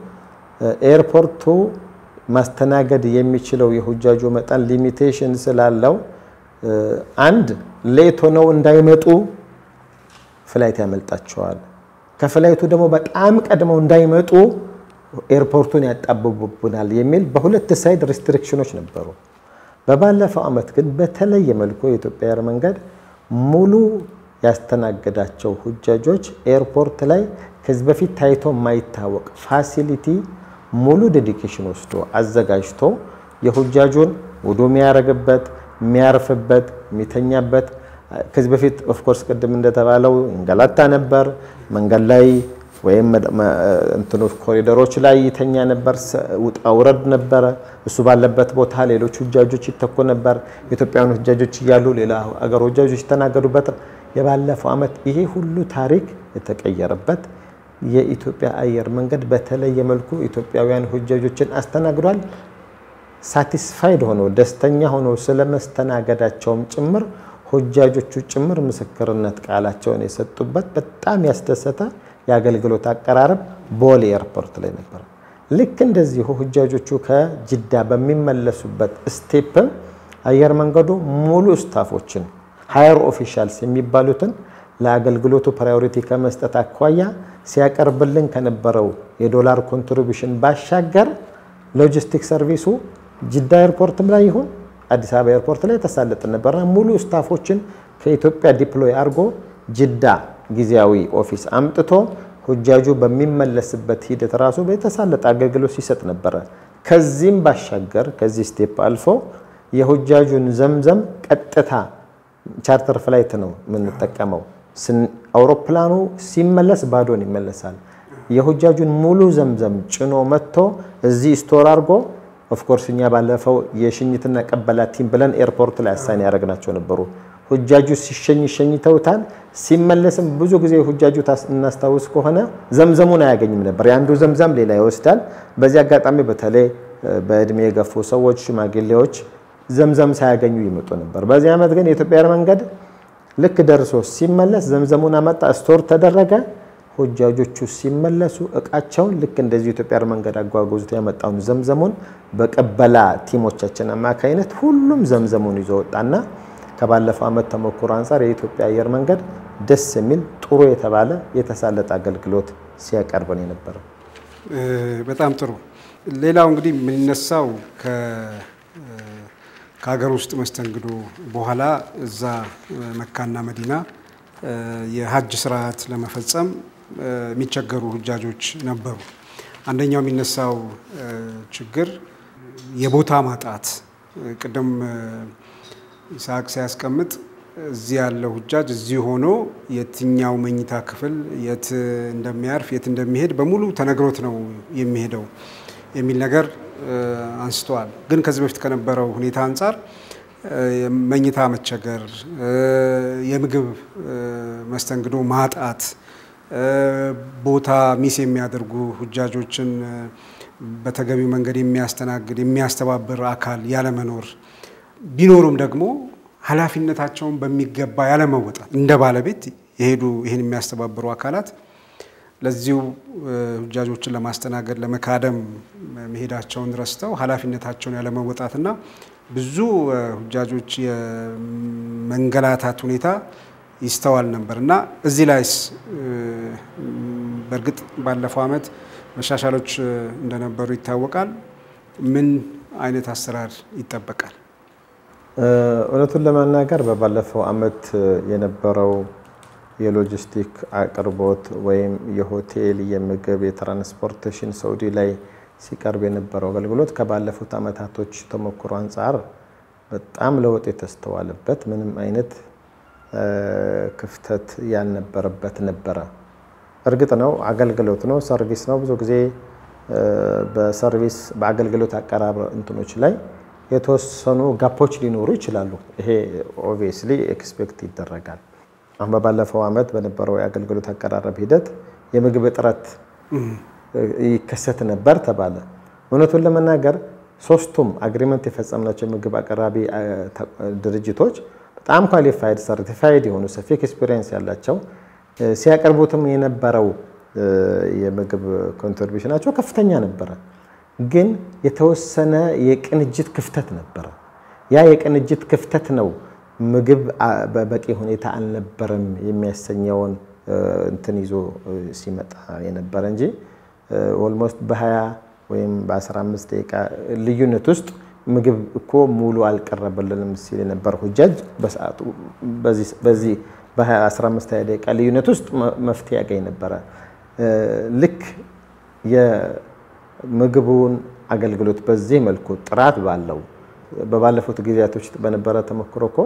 ኤርፖርቱ ማስተናገድ የሚችለው የሁጃጁ መጠን ሊሚቴሽን ስላለው አንድ ሌት ሆነው እንዳይመጡ ፍላይት ያመልጣቸዋል። ከፍላይቱ ደግሞ በጣም ቀድመው እንዳይመጡ ኤርፖርቱን ያጣብቡብናል የሚል በሁለት ሳይድ ሪስትሪክሽኖች ነበሩ። በባለፈው ዓመት ግን በተለየ መልኩ የኢትዮጵያ አየር መንገድ ሙሉ ያስተናገዳቸው ሁጃጆች ኤርፖርት ላይ ከዚህ በፊት ታይቶ የማይታወቅ ፋሲሊቲ ሙሉ ዴዲኬሽን ወስዶ አዘጋጅቶ የሁጃጁን ውዱ የሚያረግበት የሚያርፍበት የሚተኛበት ከዚህ በፊት ኦፍ ኮርስ ቅድም እንደተባለው እንገላታ ነበር መንገድ ላይ ወይም እንትኑ ኮሪደሮች ላይ ይተኛ ነበር ውጣ ውረድ ነበር እሱ ባለበት ቦታ ሌሎች ሁጃጆች ይተኮ ነበር ኢትዮጵያውያን ሁጃጆች ይያሉ ሌላ አገር ሁጃጆች ተናገዱበት የባለፈው ዓመት ይሄ ሁሉ ታሪክ የተቀየረበት የኢትዮጵያ አየር መንገድ በተለየ መልኩ ኢትዮጵያውያን ሁጃጆችን አስተናግዷል ሳቲስፋይድ ሆኖ ደስተኛ ሆኖ ስለመስተናገዳቸውም ጭምር ሁጃጆቹ ጭምር ምስክርነት ቃላቸውን የሰጡበት በጣም ያስደሰተ የአገልግሎት አቀራረብ ቦሌ ኤርፖርት ላይ ነበር ልክ እንደዚህ ሁጃጆቹ ከጅዳ በሚመለሱበት ስቴፕ አየር መንገዱ ሙሉ ስታፎችን ሃየር ኦፊሻልስ የሚባሉትን ለአገልግሎቱ ፕራዮሪቲ ከመስጠት አኳያ ሲያቀርብልን ከነበረው የዶላር ኮንትሪቢዩሽን ባሻገር ሎጂስቲክ ሰርቪሱ ጅዳ ኤርፖርትም ላይ ይሁን አዲስ አበባ ኤርፖርት ላይ ተሳለጠ ነበርና ሙሉ ስታፎችን ከኢትዮጵያ ዲፕሎይ አርጎ ጅዳ ጊዜያዊ ኦፊስ አምጥቶ ሁጃጁ በሚመለስበት ሂደት ራሱ በተሳለጠ አገልግሎት ሲሰጥ ነበር ከዚህም ባሻገር ከዚህ ስቴፕ አልፎ የሁጃጁን ዘምዘም ቀጥታ ቻርተር ፍላይት ነው የምንጠቀመው አውሮፕላኑ ሲመለስ ባዶን ይመለሳል የሁጃጁን ሙሉ ዘምዘም ጭኖ መጥቶ እዚህ ስቶር አርጎ ኦፍ ኮርስ እኛ ባለፈው የሽኝትና ቀበላ ቲም ብለን ኤርፖርት ላይ አሳን ያረግናቸው ነበሩ ሁጃጁ ሲሸኝተውታል ሲመለስም ብዙ ጊዜ ሁጃጁ እናስታውስ ከሆነ ዘምዘሙን አያገኝም ነበር ያንዱ ዘምዘም ሌላ ይወስዳል በዚህ አጋጣሚ በተለይ በእድሜ የገፉ ሰዎች ሽማግሌዎች ዘምዘም ሳያገኙ ይመጡ ነበር በዚህ ዓመት ግን የኢትዮጵያ አየር መንገድ ልክ ደርሶ ሲመለስ ዘምዘሙን አመጣ ስቶር ተደረገ ሁጃጆቹ ሲመለሱ እቃቸውን ልክ እንደዚህ ኢትዮጵያ አየር መንገድ አጓጉዙት ያመጣውን ዘምዘሙን በቀበላ ቲሞቻችን አማካይነት ሁሉም ዘምዘሙን ይዞ ወጣና ከባለፈው ዓመት ተሞክሮ አንፃር የኢትዮጵያ አየር መንገድ ደስ የሚል ጥሩ የተባለ የተሳለጠ አገልግሎት ሲያቀርብ ነው የነበረው በጣም ጥሩ ሌላው እንግዲህ ምንነሳው ከሀገር ውስጥ መስተንግዶ በኋላ እዛ መካና መዲና የሐጅ ስርዓት ለመፈጸም የሚቸገሩ ሁጃጆች ነበሩ አንደኛው የሚነሳው ችግር የቦታ ማጣት ቅድም ኢሳቅ ሲያስቀምጥ እዚህ ያለው ሁጃጅ እዚህ ሆኖ የትኛው መኝታ ክፍል የት እንደሚያርፍ የት እንደሚሄድ በሙሉ ተነግሮት ነው የሚሄደው የሚል ነገር አንስተዋል ግን ከዚህ በፊት ከነበረው ሁኔታ አንፃር መኝታ መቸገር የምግብ መስተንግዶ ማጣት ቦታ ሚስ የሚያደርጉ ሁጃጆችን በተገቢው መንገድ የሚያስተናግድ የሚያስተባብር አካል ያለ መኖር ቢኖሩም ደግሞ ኃላፊነታቸውን በሚገባ ያለ መወጣት እንደ ባለቤት ይሄዱ ይሄን የሚያስተባብሩ አካላት ለዚሁ ሁጃጆችን ለማስተናገድ ለመካደም መሄዳቸውን ረስተው ኃላፊነታቸውን ያለ መወጣትና ብዙ ሁጃጆች የመንገላታት ሁኔታ ይስተዋል ነበርና እዚህ ላይስ በርግጥ ባለፈው ዓመት መሻሻሎች እንደነበሩ ይታወቃል ምን አይነት አሰራር ይጠበቃል እውነቱን ለማናገር በባለፈው ዓመት የነበረው የሎጂስቲክ አቅርቦት ወይም የሆቴል የምግብ የትራንስፖርቴሽን ሳውዲ ላይ ሲቀርብ የነበረው አገልግሎት ከባለፉት ዓመታቶች ተሞክሮ አንፃር በጣም ለውጥ የተስተዋለበት ምንም አይነት ክፍተት ያልነበረበት ነበር እርግጥ ነው አገልግሎት ነው ሰርቪስ ነው ብዙ ጊዜ በሰርቪስ በአገልግሎት አቀራረብ እንትኖች ላይ የተወሰኑ ጋፖች ሊኖሩ ይችላሉ ይሄ ኦብቪየስሊ ኤክስፔክት ይደረጋል አሁን በባለፈው ዓመት በነበረው የአገልግሎት አቀራረብ ሂደት የምግብ እጥረት ይከሰት ነበር ተባለ እውነቱን ለመናገር ሶስቱም አግሪመንት የፈጸምናቸው ምግብ አቅራቢ ድርጅቶች በጣም ኳሊፋይድ ሰርቲፋይድ የሆኑ ሰፊ ኤክስፒሪየንስ ያላቸው ሲያቀርቡትም የነበረው የምግብ ኮንትሪቢዩሽናቸው ከፍተኛ ነበር ግን የተወሰነ የቅንጅት ክፍተት ነበር ያ የቅንጅት ክፍተት ነው ምግብ በበቂ ሁኔታ አልነበረም የሚያሰኘውን እንትን ይዞ ሲመጣ የነበረ እንጂ ኦልሞስት በ20 ወይም በ15 ደቂቃ ልዩነት ውስጥ ምግብ እኮ ሙሉ አልቀረበልንም ሲል ነበር ሁጃጅ በሰዓቱ በዚህ በ15 ደቂቃ ልዩነት ውስጥ መፍትሄ ያገኝ ነበር ልክ የምግቡን አገልግሎት በዚህ መልኩ ጥራት ባለው በባለፉት ጊዜያቶች በነበረ ተመክሮኮ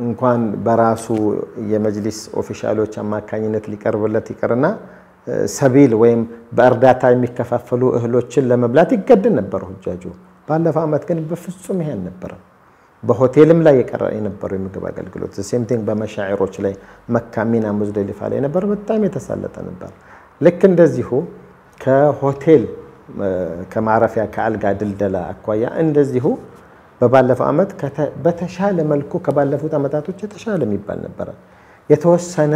እንኳን በራሱ የመጅሊስ ኦፊሻሎች አማካኝነት ሊቀርብለት ይቀርና ሰቢል ወይም በእርዳታ የሚከፋፈሉ እህሎችን ለመብላት ይገደድ ነበር ሁጃጁ ባለፈው አመት ግን በፍጹም ይሄን ነበር በሆቴልም ላይ የነበረው የምግብ አገልግሎት ሴም ቲንግ በመሻዒሮች ላይ መካሚና ሙዝደሊፋ ላይ ነበር በጣም የተሳለጠ ነበር ልክ እንደዚሁ ከሆቴል ከማረፊያ ከአልጋ ድልደላ አኳያ እንደዚሁ በባለፈው አመት በተሻለ መልኩ ከባለፉት አመታቶች የተሻለ የሚባል ነበር የተወሰነ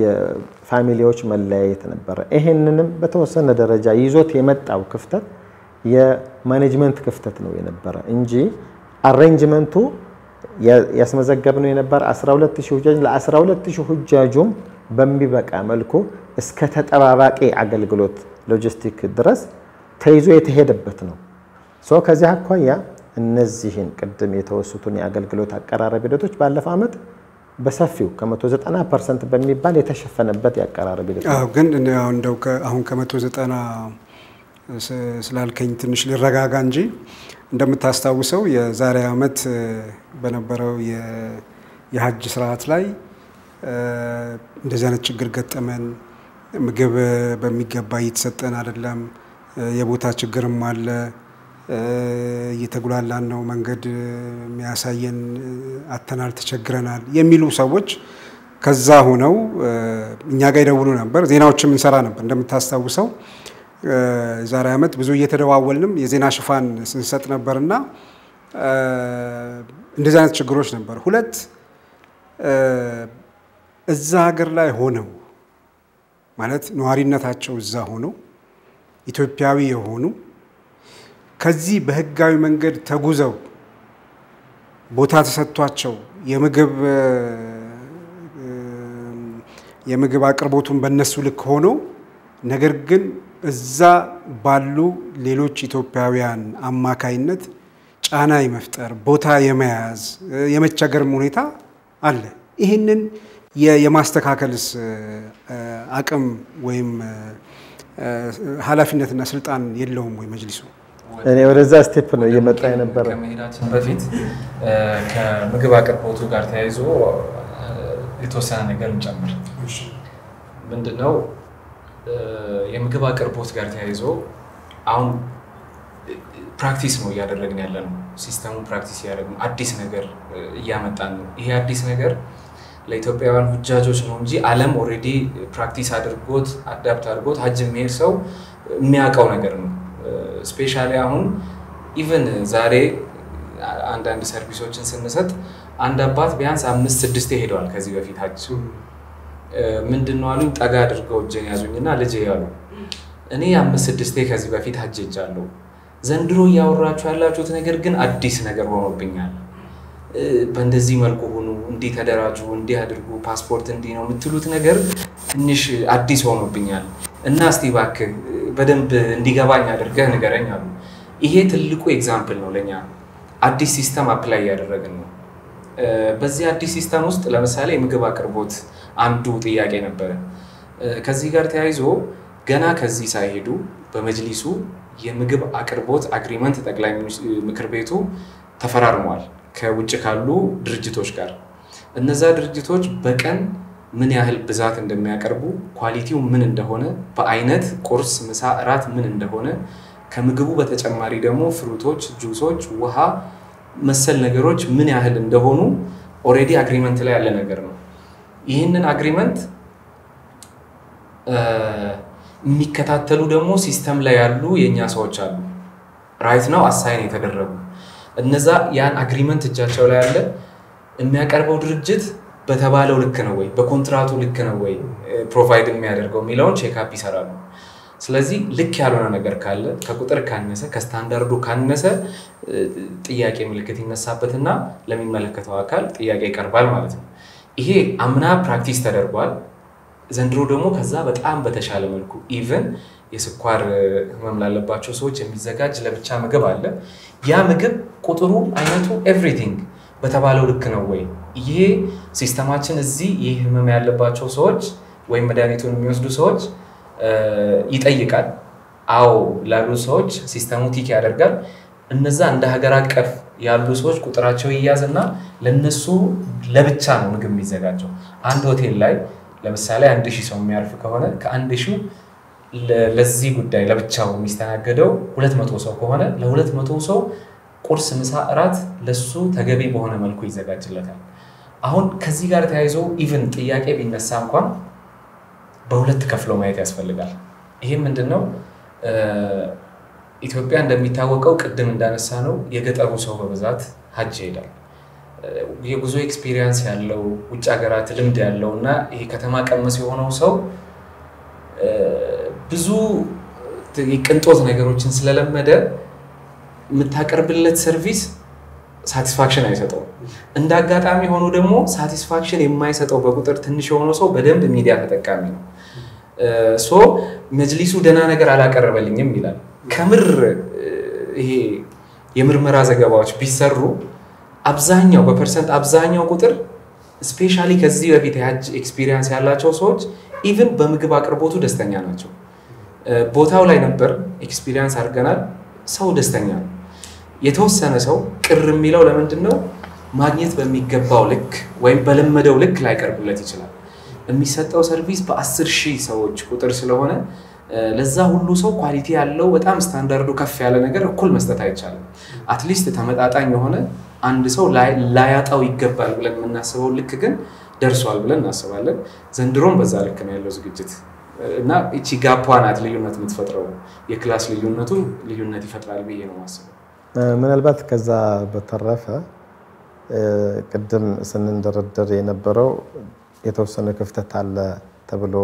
የፋሚሊዎች መለያየት ነበር ይሄንንም በተወሰነ ደረጃ ይዞት የመጣው ክፍተት የማኔጅመንት ክፍተት ነው የነበረ እንጂ አሬንጅመንቱ ያስመዘገብነው የነበር 12000 ሁጃጅ ለ12000 ሁጃጁም በሚበቃ መልኩ እስከ ተጠባባቂ አገልግሎት ሎጂስቲክ ድረስ ተይዞ የተሄደበት ነው ሶ ከዚህ አኳያ እነዚህን ቅድም የተወሰቱን የአገልግሎት አቀራረብ ሂደቶች ባለፈው አመት በሰፊው ከ190% በሚባል የተሸፈነበት ያቀራረብ ሂደት አዎ ግን እንደው አሁን ከ190 ስላልከኝ ትንሽ ሊረጋጋ እንጂ እንደምታስታውሰው የዛሬ አመት በነበረው የሐጅ ስርዓት ላይ እንደዚህ አይነት ችግር ገጠመን ምግብ በሚገባ እየተሰጠን አይደለም የቦታ ችግርም አለ እየተጉላላን ነው መንገድ የሚያሳየን አተናል ተቸግረናል የሚሉ ሰዎች ከዛ ሆነው እኛ ጋር ይደውሉ ነበር ዜናዎችም እንሰራ ነበር እንደምታስታውሰው ዛሬ አመት ብዙ እየተደዋወልንም የዜና ሽፋን ስንሰጥ ነበርና እንደዚህ አይነት ችግሮች ነበር ሁለት እዛ ሀገር ላይ ሆነው ማለት ነዋሪነታቸው እዛ ሆነው ኢትዮጵያዊ የሆኑ ከዚህ በህጋዊ መንገድ ተጉዘው ቦታ ተሰጥቷቸው የምግብ አቅርቦቱን በእነሱ ልክ ሆኖ ነገር ግን እዛ ባሉ ሌሎች ኢትዮጵያውያን አማካይነት ጫና የመፍጠር ቦታ የመያዝ የመቸገርም ሁኔታ አለ ይሄንን የማስተካከልስ አቅም ወይም ኃላፊነትና ስልጣን የለውም ወይ መጅሊሱ እኔ ወደዛ ስቴፕ ነው እየመጣ የነበረ ከመሄዳችን በፊት ከምግብ አቅርቦቱ ጋር ተያይዞ የተወሰነ ነገር እንጨምር ምንድነው የምግብ አቅርቦት ጋር ተያይዞ አሁን ፕራክቲስ ነው ያደረግን ያለነው ሲስተሙ ፕራክቲስ ያደረግን አዲስ ነገር እያመጣን ነው ይሄ አዲስ ነገር ለኢትዮጵያውያን ሁጃጆች ነው እንጂ ዓለም ኦሬዲ ፕራክቲስ አድርጎት አዳፕት አድርጎት ሐጅ የሚሄድ ሰው የሚያውቀው ነገር ነው ስፔሻሊ አሁን ኢቭን ዛሬ አንዳንድ ሰርቪሶችን ስንሰጥ አንድ አባት ቢያንስ 5-6 ሄደዋል ከዚህ በፊት ሐጅ ምንድነው አሉኝ ጠጋ አድርገው እጄን ያዙኝና ልጄ ያሉ እኔ 5-6 ከዚህ በፊት ሐጅ ሄጃለሁ ዘንድሮ ያወራችሁ ያላችሁት ነገር ግን አዲስ ነገር ሆኖብኛል በእንደዚህ መልኩ ሆኖ እንዴ ተደራጁ እንዴ አድርጉ ፓስፖርት እንዴ ነው የምትሉት ነገር ትንሽ አዲስ ሆኖብኛል እና እስቲ እባክህ በደንብ እንዲገባኝ አድርገህ ንገረኝ አሉ ይሄ ትልቁ ኤግዛምፕል ነው ለኛ አዲስ ሲስተም አፕላይ ያደረግን ነው በዚህ አዲስ ሲስተም ውስጥ ለምሳሌ የምግብ አቅርቦት አንዱ ጥያቄ ነበር ከዚህ ጋር ተያይዞ ገና ከዚህ ሳይሄዱ በመጅሊሱ የምግብ አቅርቦት አግሪመንት ጠቅላይ ምክር ቤቱ ተፈራርሟል ከውጭ ካሉ ድርጅቶች ጋር እነዛ ድርጅቶች በቀን ምን ያህል ብዛት እንደሚያቀርቡ ኳሊቲው ምን እንደሆነ በአይነት ቁርስ ምሳ እራት ምን እንደሆነ ከምግቡ በተጨማሪ ደግሞ ፍሩቶች ጁሶች ውሃ መሰል ነገሮች ምን ያህል እንደሆኑ ኦሬዲ አግሪመንት ላይ ያለ ነገር ነው ይሄንን አግሪመንት የሚከታተሉ ደግሞ ሲስተም ላይ ያሉ የኛ ሰዎች አሉ ራይት ነው አሳይን የተደረጉ እነዛ ያን አግሪመንት እጃቸው ላይ ያለ የሚያቀርበው ድርጅት በተባለው ልክ ነው ወይ በኮንትራቱ ልክ ነው ወይ ፕሮቫይድ የሚያደርገው ሚላውን ቼክ አፕ ይሰራሉ ስለዚህ ልክ ያልሆነ ነገር ካለ ከቁጥር ካነሰ ከስታንዳርዱ ካነሰ ጥያቄ ምልክት ይነሳበትና ለሚመለከተው አካል ጥያቄ ይቀርባል ማለት ነው ይሄ አምና ፕራክቲስ ተደርጓል ዘንድሮ ደግሞ ከዛ በጣም በተሻለ መልኩ ኢቭን የስኳር ህመም ላለባቸው ሰዎች የሚዘጋጅ ለብቻ ምግብ አለ ያ ምግብ ቁጥሩ አይነቱ ኤቭሪቲንግ በተባለው ልክ ነው ወይ ይሄ ሲስተማችን እዚህ ይሄ ህመም ያለባቸው ሰዎች ወይ መድኃኒቱን የሚወስዱ ሰዎች ይጠይቃል አው ላሉ ሰዎች ሲስተሙ ቲክ ያደርጋል እነዛ እንደ ሀገር አቀፍ ያሉ ሰዎች ቁጥራቸው ይያዝና ለነሱ ለብቻ ነው ምግብ የሚዘጋጀው አንድ ሆቴል ላይ ለምሳሌ 1000 ሰው የሚያርፍ ከሆነ ከ1000 ለዚህ ጉዳይ ለብቻው የሚስተናገደው 200 ሰው ከሆነ ለ200 ሰው ቁርስ ምሳ እራት ለሱ ተገቢ በሆነ መልኩ ይዘጋጅለታል አሁን ከዚህ ጋር ተያይዞ ኢቭን ጥያቄ ቢነሳ እንኳን በሁለት ከፍሎ ማየት ያስፈልጋል ይሄ ምንድነው ኢትዮጵያ እንደሚታወቀው ቅድም እንዳነሳ ነው የገጠሩ ሰው በብዛት ሀጅ ይሄዳል የጉዞ ኤክስፒሪየንስ ያለው ውጭ ሀገራት ልምድ ያለውና ይሄ ከተማ ቀመስ የሆነው ሰው ብዙ የቅንጦት ነገሮችን ስለለመደ የምታቀርብለት ሰርቪስ ሳቲስፋክሽን አይሰጠው እንዳጋጣሚ ሆኖ ደግሞ ሳቲስፋክሽን የማይሰጠው በቁጥር ትንሽ የሆነው ሰው በደንብ ሚዲያ ተጠቃሚ ነው ሶ መጅሊሱ ደና ነገር አላቀረበልኝም ይላል ከምር ይሄ የምርመራ ዘገባዎች ቢሰሩ አብዛኛው በፐርሰንት አብዛኛው ቁጥር ስፔሻሊ ከዚህ በፊት የሀጅ ኤክስፒሪየንስ ያላቸው ሰዎች ኢቭን በምግብ አቅርቦቱ ደስተኛ ናቸው ቦታው ላይ ነበር ኤክስፒሪየንስ አድርገናል ሰው ደስተኛ ነው የተወሰነ ሰው ቅር የሚለው ለምንድነው ማግኘት በሚገባው ልክ ወይም በለመደው ልክ ላይ ቀርብለት ይችላል የሚሰጠው ሰርቪስ በ10000 ሰዎች ቁጥር ስለሆነ ለዛ ሁሉ ሰው ኳሊቲ ያለው በጣም ስታንዳርዱ ከፍ ያለ ነገር እኩል መስጠት አይቻልም አትሊስት ተመጣጣኝ የሆነ አንድ ሰው ላያጣው ይገባል ብለን እናስበው ልክ ግን ደርሷል ብለን እናስባለን ዘንድሮም በዛ ልክ ነው ያለው ዝግጅት እና እቺ ጋፓናት ልዩነት የምትፈጥረው የክላስ ልዩነት ይፈጥራል ብዬ ነው ማስበው ምናልባት ከዛ በተረፈ ቅድም ስንንደረደር የነበረው የተወሰነ ክፍተት አለ ተብሎ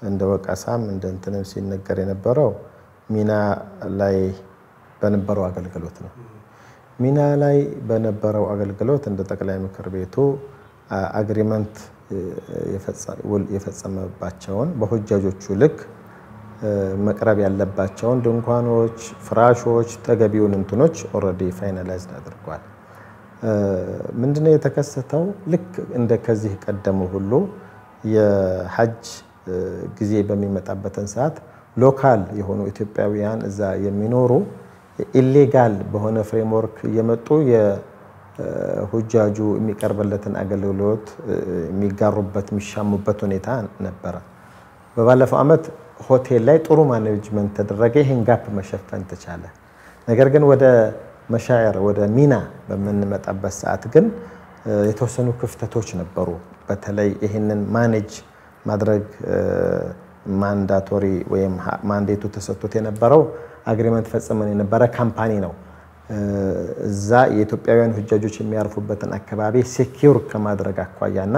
እንደወቀሳም እንደንተንም ሲነገር የነበረው ሚና ላይ በነበረው አገልግሎት ነው ሚና ላይ በነበረው አገልግሎት እንደ ጠቅላይ ምክር ቤቱ አግሪመንት የፈጸመባቸውን በሁጃጆቹ ልክ መቅረብ ያለባቸውን ድንኳኖች ፍራሾች ተገቢውን እንትኖች ኦሬዲ ፋይናላይዝድ አድርጓል ምንድነው የተከሰተው ልክ እንደ ከዚህ ቀደሙ ሁሉ የሐጅ ጊዜ በሚመጣበትን ሰዓት ሎካል የሆኑ ኢትዮጵያውያን እዛ የሚኖሩ ኢሌጋል በሆነ ፍሬምወርክ የመጡ የሁጃጁ የሚቀርበለትን አገልግሎት የሚጋሩበት የሚሻሙበት ሁኔታ ነበር በባለፈው አመት ሆቴል ላይ ጥሩ ማኔጅመንት ተደረገ ይሄን ጋፕ መሸፈን ተቻለ ነገር ግን ወደ መሻየር ወደ ሚና በመንመጣበት ሰዓት ግን የተወሰኑ ክፍተቶች ነበሩ በተለይ ይሄንን ማኔጅ ማድረግ ማንዳቶሪ ወይም ማንዴቱ ተሰጥቶት የነበረው አግሪመንት ፈጽመን የነበረ ካምፓኒ ነው እዛ የኢትዮጵያውያን ሁጃጆች የሚያርፉበትን አካባቢ ሴኩር ከማድረግ አኳያና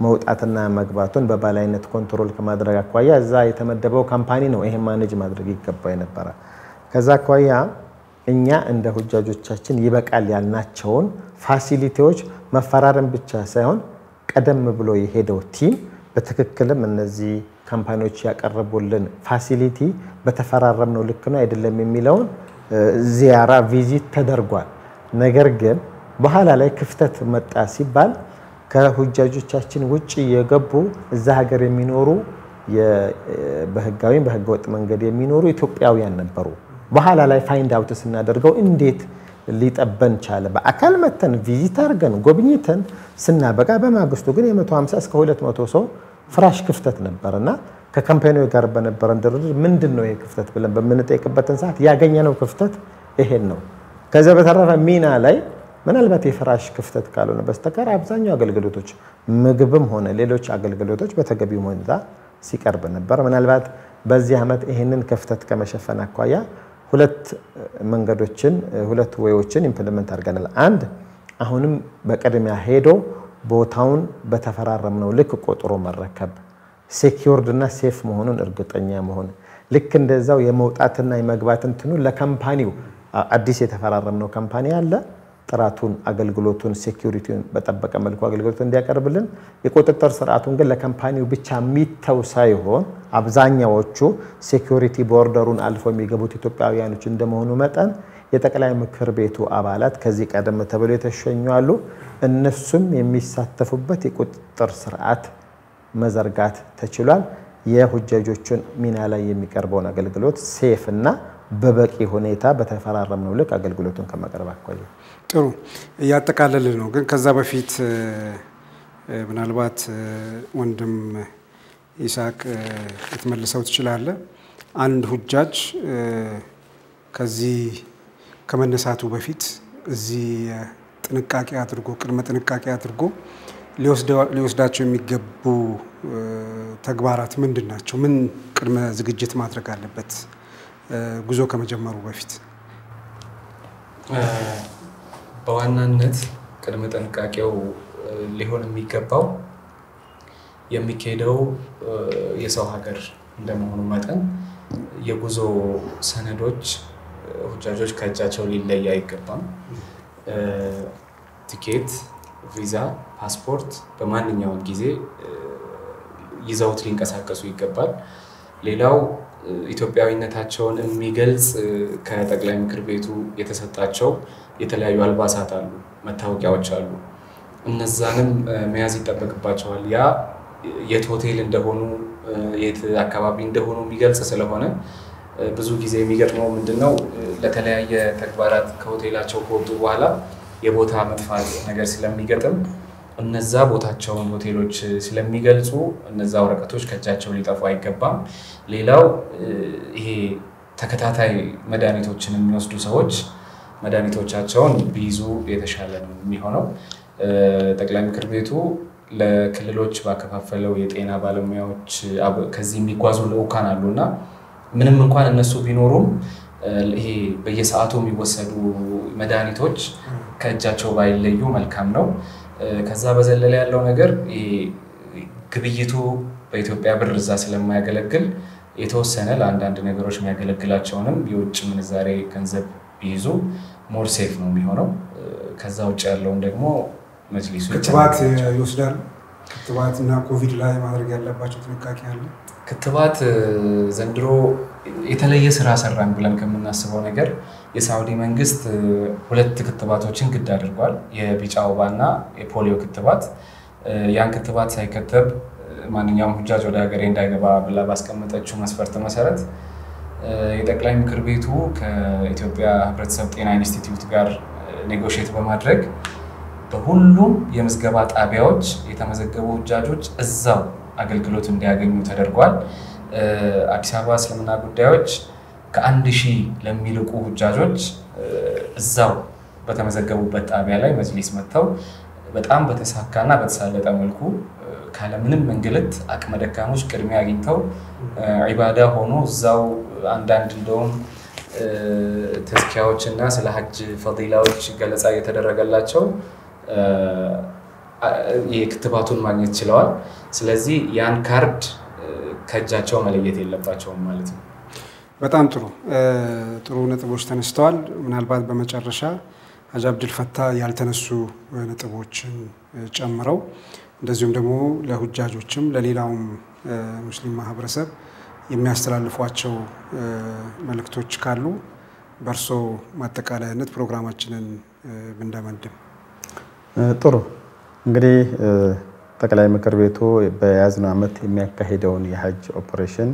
መውጣትና መግባቱን በባላይነት ኮንትሮል ከማድረግ አኳያ እዛ የተመደበው ካምፓኒ ነው ይሄን ማኔጅ ማድረግ ይገባው የነበረ ከዛ አኳያ እኛ እንደ ሁጃጆቻችን ይበቃል ያልናቸውን ፋሲሊቲዎች መፈራረም ብቻ ሳይሆን ቀደም ብሎ የሄደው ቲም በትክክልም እነዚህ ካምፓኒዎች ያቀርቡልን ፋሲሊቲ በተፈራረምነው ልክ ነው አይደለም የሚለውን ዚያራ ቪዚት ተደርጓል ነገር ግን በኋላ ላይ ክፍተት መጣ ሲባል ከሁጃጆቻችን ውጪ የገቡ እዛ ሀገር የሚኖሩ በህጋዊ በህገወጥ መንገድ የሚኖሩ ኢትዮጵያውያን ነበሩ በኋላ ላይ ፋይንድ አውት ስናደርገው እንዴት ሊጠበን ቻለ በአካል መተን ቪዚት አድርገን ጎብኝተን ስናበቃ በማግስቱ ግን የ150 እስከ 200 ሰው ፍራሽ ክፍተት ነበርና ከካምፓኒው ጋር በነበረን ድርድር ምንድነው ይሄ ክፍተት ብለን በምንጠይቅበትን ሰዓት ያገኘነው ክፍተት ይሄን ነው ከዛ በተረፈ ሚና ላይ ምናልባት የፍራሽ ክፍተት ካልሆነ በስተቀር አብዛኛው አገልግሎቶች ምግብም ሆነ ሌሎች አገልግሎቶች በተገቢው ሁኔታ ሲቀርብ ነበር ምናልባት በዚህ ዓመት ይሄንን ክፍተት ከመሸፈን አኳያ ሁለት መንገዶችን ሁለት ወዮችን ኢምፕሊመንት አድርገናል። አንድ አሁንም በቀድሚያ ሄዶ ቦታውን በተፈራረምነው ልክ ቆጥሮ መረከብ ሴኩርድ እና ሴፍ መሆኑን እርግጠኛ መሆን ልክ እንደዛው የመውጣትና የመግባት እንትኑ ለካምፓኒው አዲስ የተፈራረምነው ካምፓኒ አለ ጥራቱን አገልግሎቱን ሴኩሪቲውን በተጠበቀ መልኩ አገልግሎቱን እንዲያቀርብልን የቁጥጥር ስርዓቱን ግን ለካምፓኒው ብቻ የሚተው ሳይሆን አብዛኛዎቹ ሴኩሪቲ ቦርደሩን አልፎ የሚገቡት ኢትዮጵያውያኖች እንደመሆኑ መጠን የጠቅላይ ምክር ቤቱ አባላት ከዚህ ቀደም ተብለው የተሸኙ አሉ እነሱም የሚሳተፉበት የቁጥጥር ስርዓት መዘርጋት ተችሏል የሁጃጆችን ሚና ላይ የሚቀርበውን አገልግሎት ሴፍ እና በበቂ ሁኔታ በተፈራረምነው ልክ አገልግሎቱን ከማቅረብ አኳያ ጥሩ ያጠቃለል ነው ግን ከዛ በፊት ምናልባት ወንድም ኢሳቅ የተመለሰው ትችላል አንድ ሁጃጅ ከዚህ ከመነሳቱ በፊት እዚህ ጥንቃቄ አድርጎ ቅድመ ጥንቃቄ አድርጎ ሊወስዳቸው የሚገቡ ተግባራት ምንድናቸው ምን ቅድመ ዝግጅት ማድረግ አለበት ጉዞ ከመጀመሩ በፊት በዋናነት ቅድመ ጥንቃቄው ሊሆን የሚገባው የሚካሄደው የሰው ሀገር እንደመሆኑ መጠን የጉዞ ሰነዶች ሁጃጆች ከእጃቸው ሊለይ አይገባም ቲኬት ቪዛ ፓስፖርት በማንኛውም ጊዜ ይዘውት ሊንቀሳቀሱ ይገባል ሌላው ኢትዮጵያዊነታቸውን የሚገልጽ ከጠቅላይ ምክር ቤቱ የተሰጣቸው የተለያዩ አልባሳት አሉ መታወቂያዎች አሉ እነዛንም መያዝ ይጠበቅባቸዋል ያ የት ሆቴል እንደሆኑ የት አካባቢ እንደሆኑ የሚገልጽ ስለሆነ ብዙ ጊዜ የሚገጥመው ምንድነው ለተለያየ ተግባራት ከሆቴላቸው ከወጡ በኋላ የቦታ መጥፋት ነገር ስለሚገጥም እነዛ ቦታቸውን ሆቴሎች ስለሚገልጹ እነዛ ወረቀቶች ከእጃቸው ሊጠፉ አይገባም ሌላው ይሄ ተከታታይ መድኃኒቶችን የሚወስዱ ሰዎች መድኃኒቶቻቸውን ቢይዙ የተሻለ ነው የሚሆነው ጠቅላይ ምክር ቤቱ ለክልሎች ባከፋፈለው የጤና ባለሙያዎች ከዚህ የሚጓዙ ልኡካን አሉና ምንም እንኳን እነሱ ቢኖሩም ይሄ በየሰዓቱ የሚወሰዱ መድኃኒቶች ከእጃቸው ባይለዩ መልካም ነው ከዛ በዘለለ ያለው ነገር ግብይቱ በኢትዮጵያ ብር እዛ ስለማያገለግል የተወሰነ ለአንዳንድ ነገሮች የሚያገለግላቸውንም የውጭ ምንዛሬ ገንዘብ ቢይዙ ሞር ሴፍ ነው የሚሆነው ከዛ ውጭ ያለውን ደግሞ መጅሊሱ ክትባት ይወስዳል ክትባትና ኮቪድ ላይ ማድረግ ያለባቸው ጥንቃቄ አለ ክትባት ዘንድሮ የተለየ ስራ ሰራን ብለን ከምናስበው ነገር የሳውዲ መንግስት ሁለት ክትባቶችን ግድ አድርጓል የቢጫ ወባና የፖሊዮ ክትባት ያን ክትባት ሳይከተብ ማንኛውም ሁጃጅ ወደ ሀገር እንዳይገባ ብላ ባስቀመጠችው መስፈርት መሰረት የጠቅላይ ምክር ቤቱ ከኢትዮጵያ ህብረተሰብ ጤና ኢንስቲትዩት ጋር ኔጎሺዬት በማድረግ በሁሉም የምዝገባ ጣቢያዎች የተመዘገቡ ሁጃጆች እዛው አገልግሎት እንዲያገኙ ተደርጓል አዲስ አበባ እስልምና ጉዳዮች ከ1000 ለሚልቁ ሁጃጆች እዛው በተመዘገቡበት ጣቢያ ላይ መጅሊስ መተው በጣም በተሳካና በተሳለጠ መልኩ ካለ ምንም እንግልት አቅመ ደካሞች ቅድሚያ አግኝተው ዒባዳ ሆኖ እዛው አንዳንድ እንደውም ተስኪያዎችና ስለ ሐጅ ፈዲላዎች ገለጻ የተደረገላቸው የክትባቱን ማግኘት ችለዋል ስለዚህ ያን ካርድ ከእጃቸው መለየት የለባቸውም ማለት ነው በጣም ጥሩ ነጥቦች ተነስተዋል ምናልባት በመጨረሻ ሀጂ አብዱል ፈታህ ያልተነሱ ነጥቦችን ጨምረው እንደዚሁም ደግሞ ለሁጃጆችም ለሌላውም ሙስሊም ማህበረሰብ የሚያስተላልፏቸው መልእክቶች ካሉ በርሶ ማጠቃለያነት ፕሮግራማችንን ብንደመድም ጥሩ እንግዲህ ጠቅላይ ምክር ቤቱ በያዝነው ዓመት የሚያካሂደውን የሐጅ ኦፕሬሽን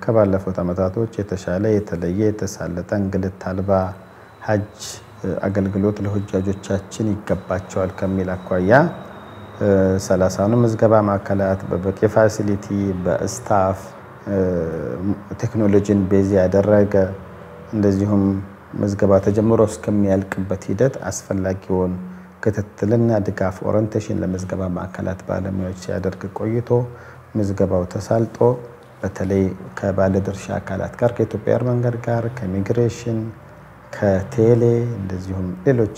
ከባለፉት ዓመታቶች የተሻለ የተለየ የተሳለጠ እንግልት አልባ ሐጅ አገልግሎት ለሁጃጆቻችን ይገባቸዋል ከሚል አኳያ 30 ምዝገባ ማዕከላት በበቂ ፋሲሊቲ በስታፍ ቴክኖሎጂን ቤዝ ያደረገ እንደዚሁም ምዝገባ ተጀምሮ እስከሚያልቅበት ሂደት አስፈላጊውን ክትትልና ድጋፍ ኦሪንቴሽን ለምዝገባ ማዕከላት ባለሙያዎች ሲያደርግ ቆይቶ ምዝገባው ተሳልጦ በተለይ ከባለድርሻ አካላት ጋር ከኢትዮጵያ አየር መንገድ ጋር ከኢሚግሬሽን ከቴሌ እንደዚሁም ሌሎች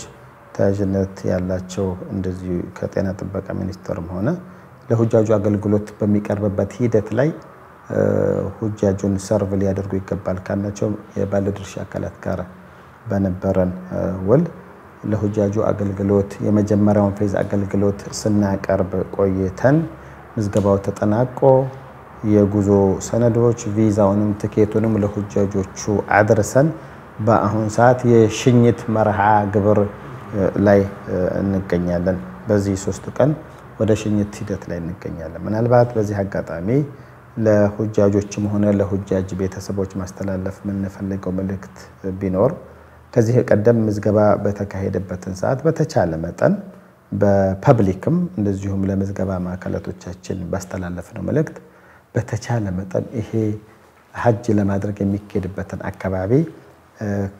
ተያያዥነት ያላቸው እንደዚሁ ከጤና ጥበቃ ሚኒስቴርም ሆነ ለሁጃጁ አገልግሎት በሚቀርብበት ሂደት ላይ ሁጃጁን ሰርቭ ሊያደርጉ ይገባል ካላቸው የባለድርሻ አካላት ጋር በነበረን ውል ለሁጃጁ አገልግሎት የመጀመሪያውን ፌዝ አገልግሎት ስናቀርብ ቆይተን ምዝገባው ተጠናቆ የጉዞ ሰነዶች ቪዛውንም ትኬቱንም ለሁጃጆቹ አድርሰን በአሁን ሰዓት የሽኝት መርሃ ግብር ላይ እንገኛለን። በዚህ 3 ቀን ወደ ሽኝት ሂደት ላይ እንገኛለን። ምናልባት በዚህ አጋጣሚ ለሁጃጆችም ሆነ ለሁጃጅ ቤተሰቦች ማስተላለፍ የምንፈልገው መልእክት ቢኖር ከዚህ ቀደም ምዝገባ በተካሄደበትን ሰዓት በተቻለ መጠን በፐብሊክም እንደዚሁም ለምዝገባ ማዕከላቶቻችን ባስተላለፍነው መልእክት በተቻለ መጠን ይሄ ሐጅ ለማድረግ የሚኬድበትን አካባቢ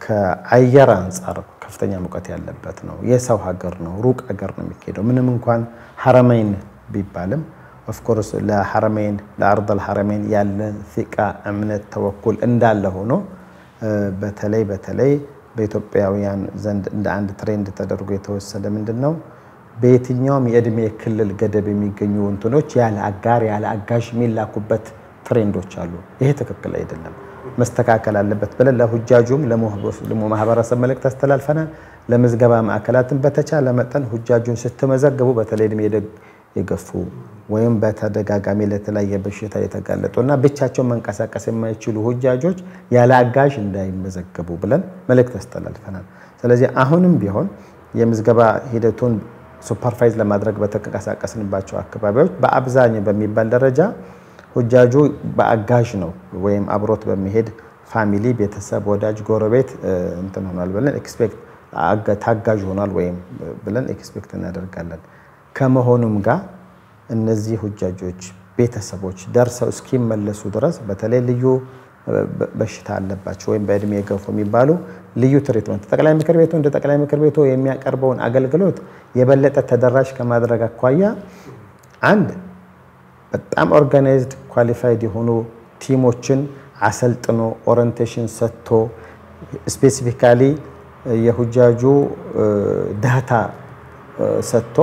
ከአየር አንፃር ከፍተኛ ሙቀት ያለበት ነው። የሰው ሀገር ነው፣ ሩቅ ሀገር ነው የሚኬደው። ምንም እንኳን ሐረመይን ቢባልም ኦፍ ኮርስ ለሐረመይን ለአርድ አልሐረመይን ያለ ثقة እምነት ተወኩል እንዳለ ሆኖ በተለይ በኢትዮጵያውያን ዘንድ እንደ አንድ ትሬንድ ተደርጎ የተወሰደ ምንድነው በየትኛውም የእድሜ ክልል ገደብ የሚገኙ እንትኖች ያለ አጋር ያለ አጋዥ የሚላኩበት ትሬንዶች አሉ። ይሄ ትክክል አይደለም፣ መስተካከል አለበት ብለን ለሁጃጁም ለማህበረሰብ መልእክት አስተላልፈናል። ለምዝገባ ማዕከላትን በተቻለ መጠን ሁጃጁን ስትመዘግቡ በተለይ እድሜ የገፉ ወይም በተደጋጋሚ ለተለያየ በሽታ የተጋለጡና ብቻቸውን መንቀሳቀስ የማይችሉ ሁጃጆች ያለ አጋዥ እንዳይመዘገቡ ብለን መልእክት አስተላልፈናል። ስለዚህ አሁንም ቢሆን የምዝገባ ሂደቱን ሱፐርቫይዝ ለማድረግ በተንቀሳቀስንባቸው አካባቢዎች በአብዛኛው በሚባል ደረጃ ሁጃጁ በአጋዥ ነው ወይም አብሮት በሚሄድ ፋሚሊ ቤተሰብ ወዳጅ ጎረቤት እንትን ሆኗል ብለን ኤክስፔክት ታጋዥ ሆኗል ወይም ብለን ኤክስፔክት እናደርጋለን። ከመሆኑም ጋር እነዚህ ሁጃጆች ቤተሰቦች ደርሰው እስኪመለሱ ድረስ በተለይ ልዩ በሽታ አለባቸው ወይም በእድሜ የገፉ የሚባሉ ልዩ ትሪትመንት ጠቅላይ ምክር ቤቱ እንደ ጠቅላይ ምክር ቤቱ የሚያቀርበውን አገልግሎት የበለጠ ተደራሽ ከማድረግ አኳያ አንድ በጣም ኦርጋናይዝድ ኳሊፋይድ የሆኑ ቲሞችን አሰልጥኖ ኦሪንቴሽን ሰጥቶ ስፔሲፊካሊ የሁጃጁ ዳታ ሰጥቶ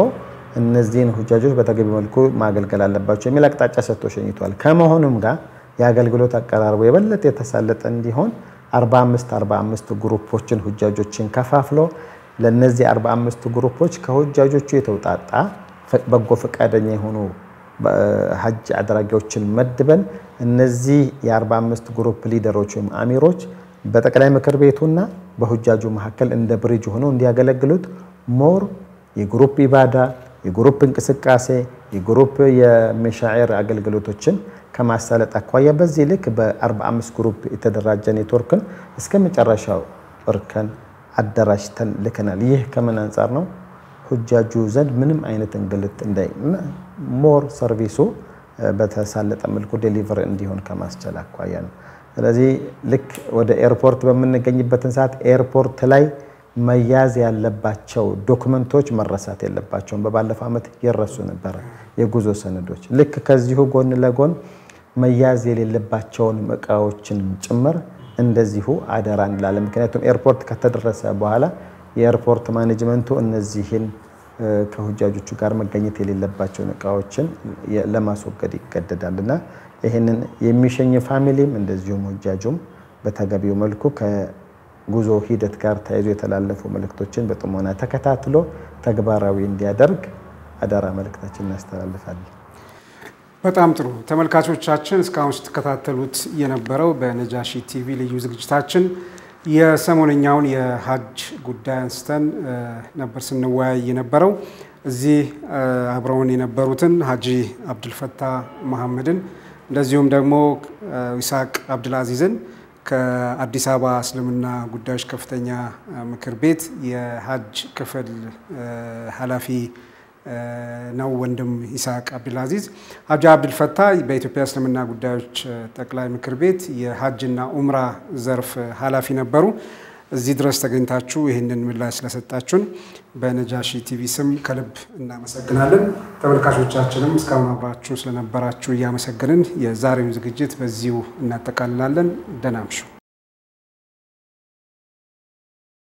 እነዚህን ሁጃጆች በተገቢ መልኩ ማገልገል አለባቸው የሚል አቅጣጫ ሰጥቶ ሸኝቷል። ከመሆኑም ጋር የአገልግሎት አቀራረቡ የበለጠ የተሳለጠ እንዲሆን 45 ግሩፖችን ሁጃጆችን ከፋፍሎ ለነዚህ 45 ግሩፖች ከሁጃጆቹ የተውጣጣ በጎ ፈቃደኛ የሆኑ ሐጅ አድራጊዎችን መድበን እነዚህ የ45 ግሩፕ ሊደሮች ወይም አሚሮች በጠቅላይ ምክር ቤቱና በሁጃጁ መካከል እንደ ብሪጅ ሆነው እንዲያገለግሉት ሞር የግሩፕ ኢባዳ የግሩፕ እንቅስቃሴ የግሩፕ የመሻዒር አገልግሎቶችን ከማሳለጥ አኳያ በዚህ ልክ በ45 ግሩፕ የተደራጀ ኔትወርክን እስከ መጨረሻው እርከን አደራጅተን ልከናል። ይህ ከምን አንፃር ነው? ሁጃጁ ዘንድ ምንም አይነት እንግልት እንዳይና ሞር ሰርቪሱ በተሳለጠ መልኩ ዴሊቨር እንዲሆን ከማስቻል አኳያ ነው። ስለዚህ ልክ ወደ ኤርፖርት በምንገኝበትን ሰዓት ኤርፖርት ላይ መያዝ ያለባቸው ዶክመንቶች መረሳት የለባቸውም። በባለፈው ዓመት ይረሱ ነበር የጉዞ ሰነዶች። ልክ ከዚሁ ጎን ለጎን መያዝ የሌለባቸውን ዕቃዎችን ጭምር እንደዚሁ አደራ እንላለን። ምክንያቱም ኤርፖርት ከተደረሰ በኋላ የኤርፖርት ማኔጅመንቱ እነዚህን ከሁጃጆቹ ጋር መገኘት የሌለባቸውን ዕቃዎችን ለማስወገድ ይገደዳልና ይሄንን የሚሸኝ ፋሚሊም እንደዚሁም ሁጃጁም በተገቢው መልኩ ከጉዞ ሂደት ጋር ተያይዞ የተላለፉ መልእክቶችን በጥሞና ተከታትሎ ተግባራዊ እንዲያደርግ አደራ መልእክታችንን እናስተላልፋለን። በጣም ጥሩ ተመልካቾቻችን፣ እስካሁን ስትከታተሉት የነበረው በነጃሺ ቲቪ ልዩ ዝግጅታችን የሰሞነኛውን የሐጅ ጉዳይ አንስተን ነበር ስንወያይ የነበረው። እዚህ አብረውን የነበሩትን ሐጂ አብዱልፈታህ መሐመድን እንደዚሁም ደግሞ ኢሳቅ አብዱልአዚዝን ከአዲስ አበባ እስልምና ጉዳዮች ከፍተኛ ምክር ቤት የሐጅ ክፍል ኃላፊ ነው ወንድም ኢሳቅ አብዱልአዚዝ። ሐጂ አብዱልፈታህ በኢትዮጵያ እስልምና ጉዳዮች ጠቅላይ ምክር ቤት የሐጅና ኡምራ ዘርፍ ኃላፊ ነበሩ። እዚህ ድረስ ተገኝታችሁ ይህንን ምላሽ ስለሰጣችሁን በነጃሺ ቲቪ ስም ከልብ እናመሰግናለን። ተመልካቾቻችንም እስካሁን አብራችሁ ስለነበራችሁ እያመሰገንን የዛሬውን ዝግጅት በዚሁ እናጠቃልላለን። ደህና እምሹ።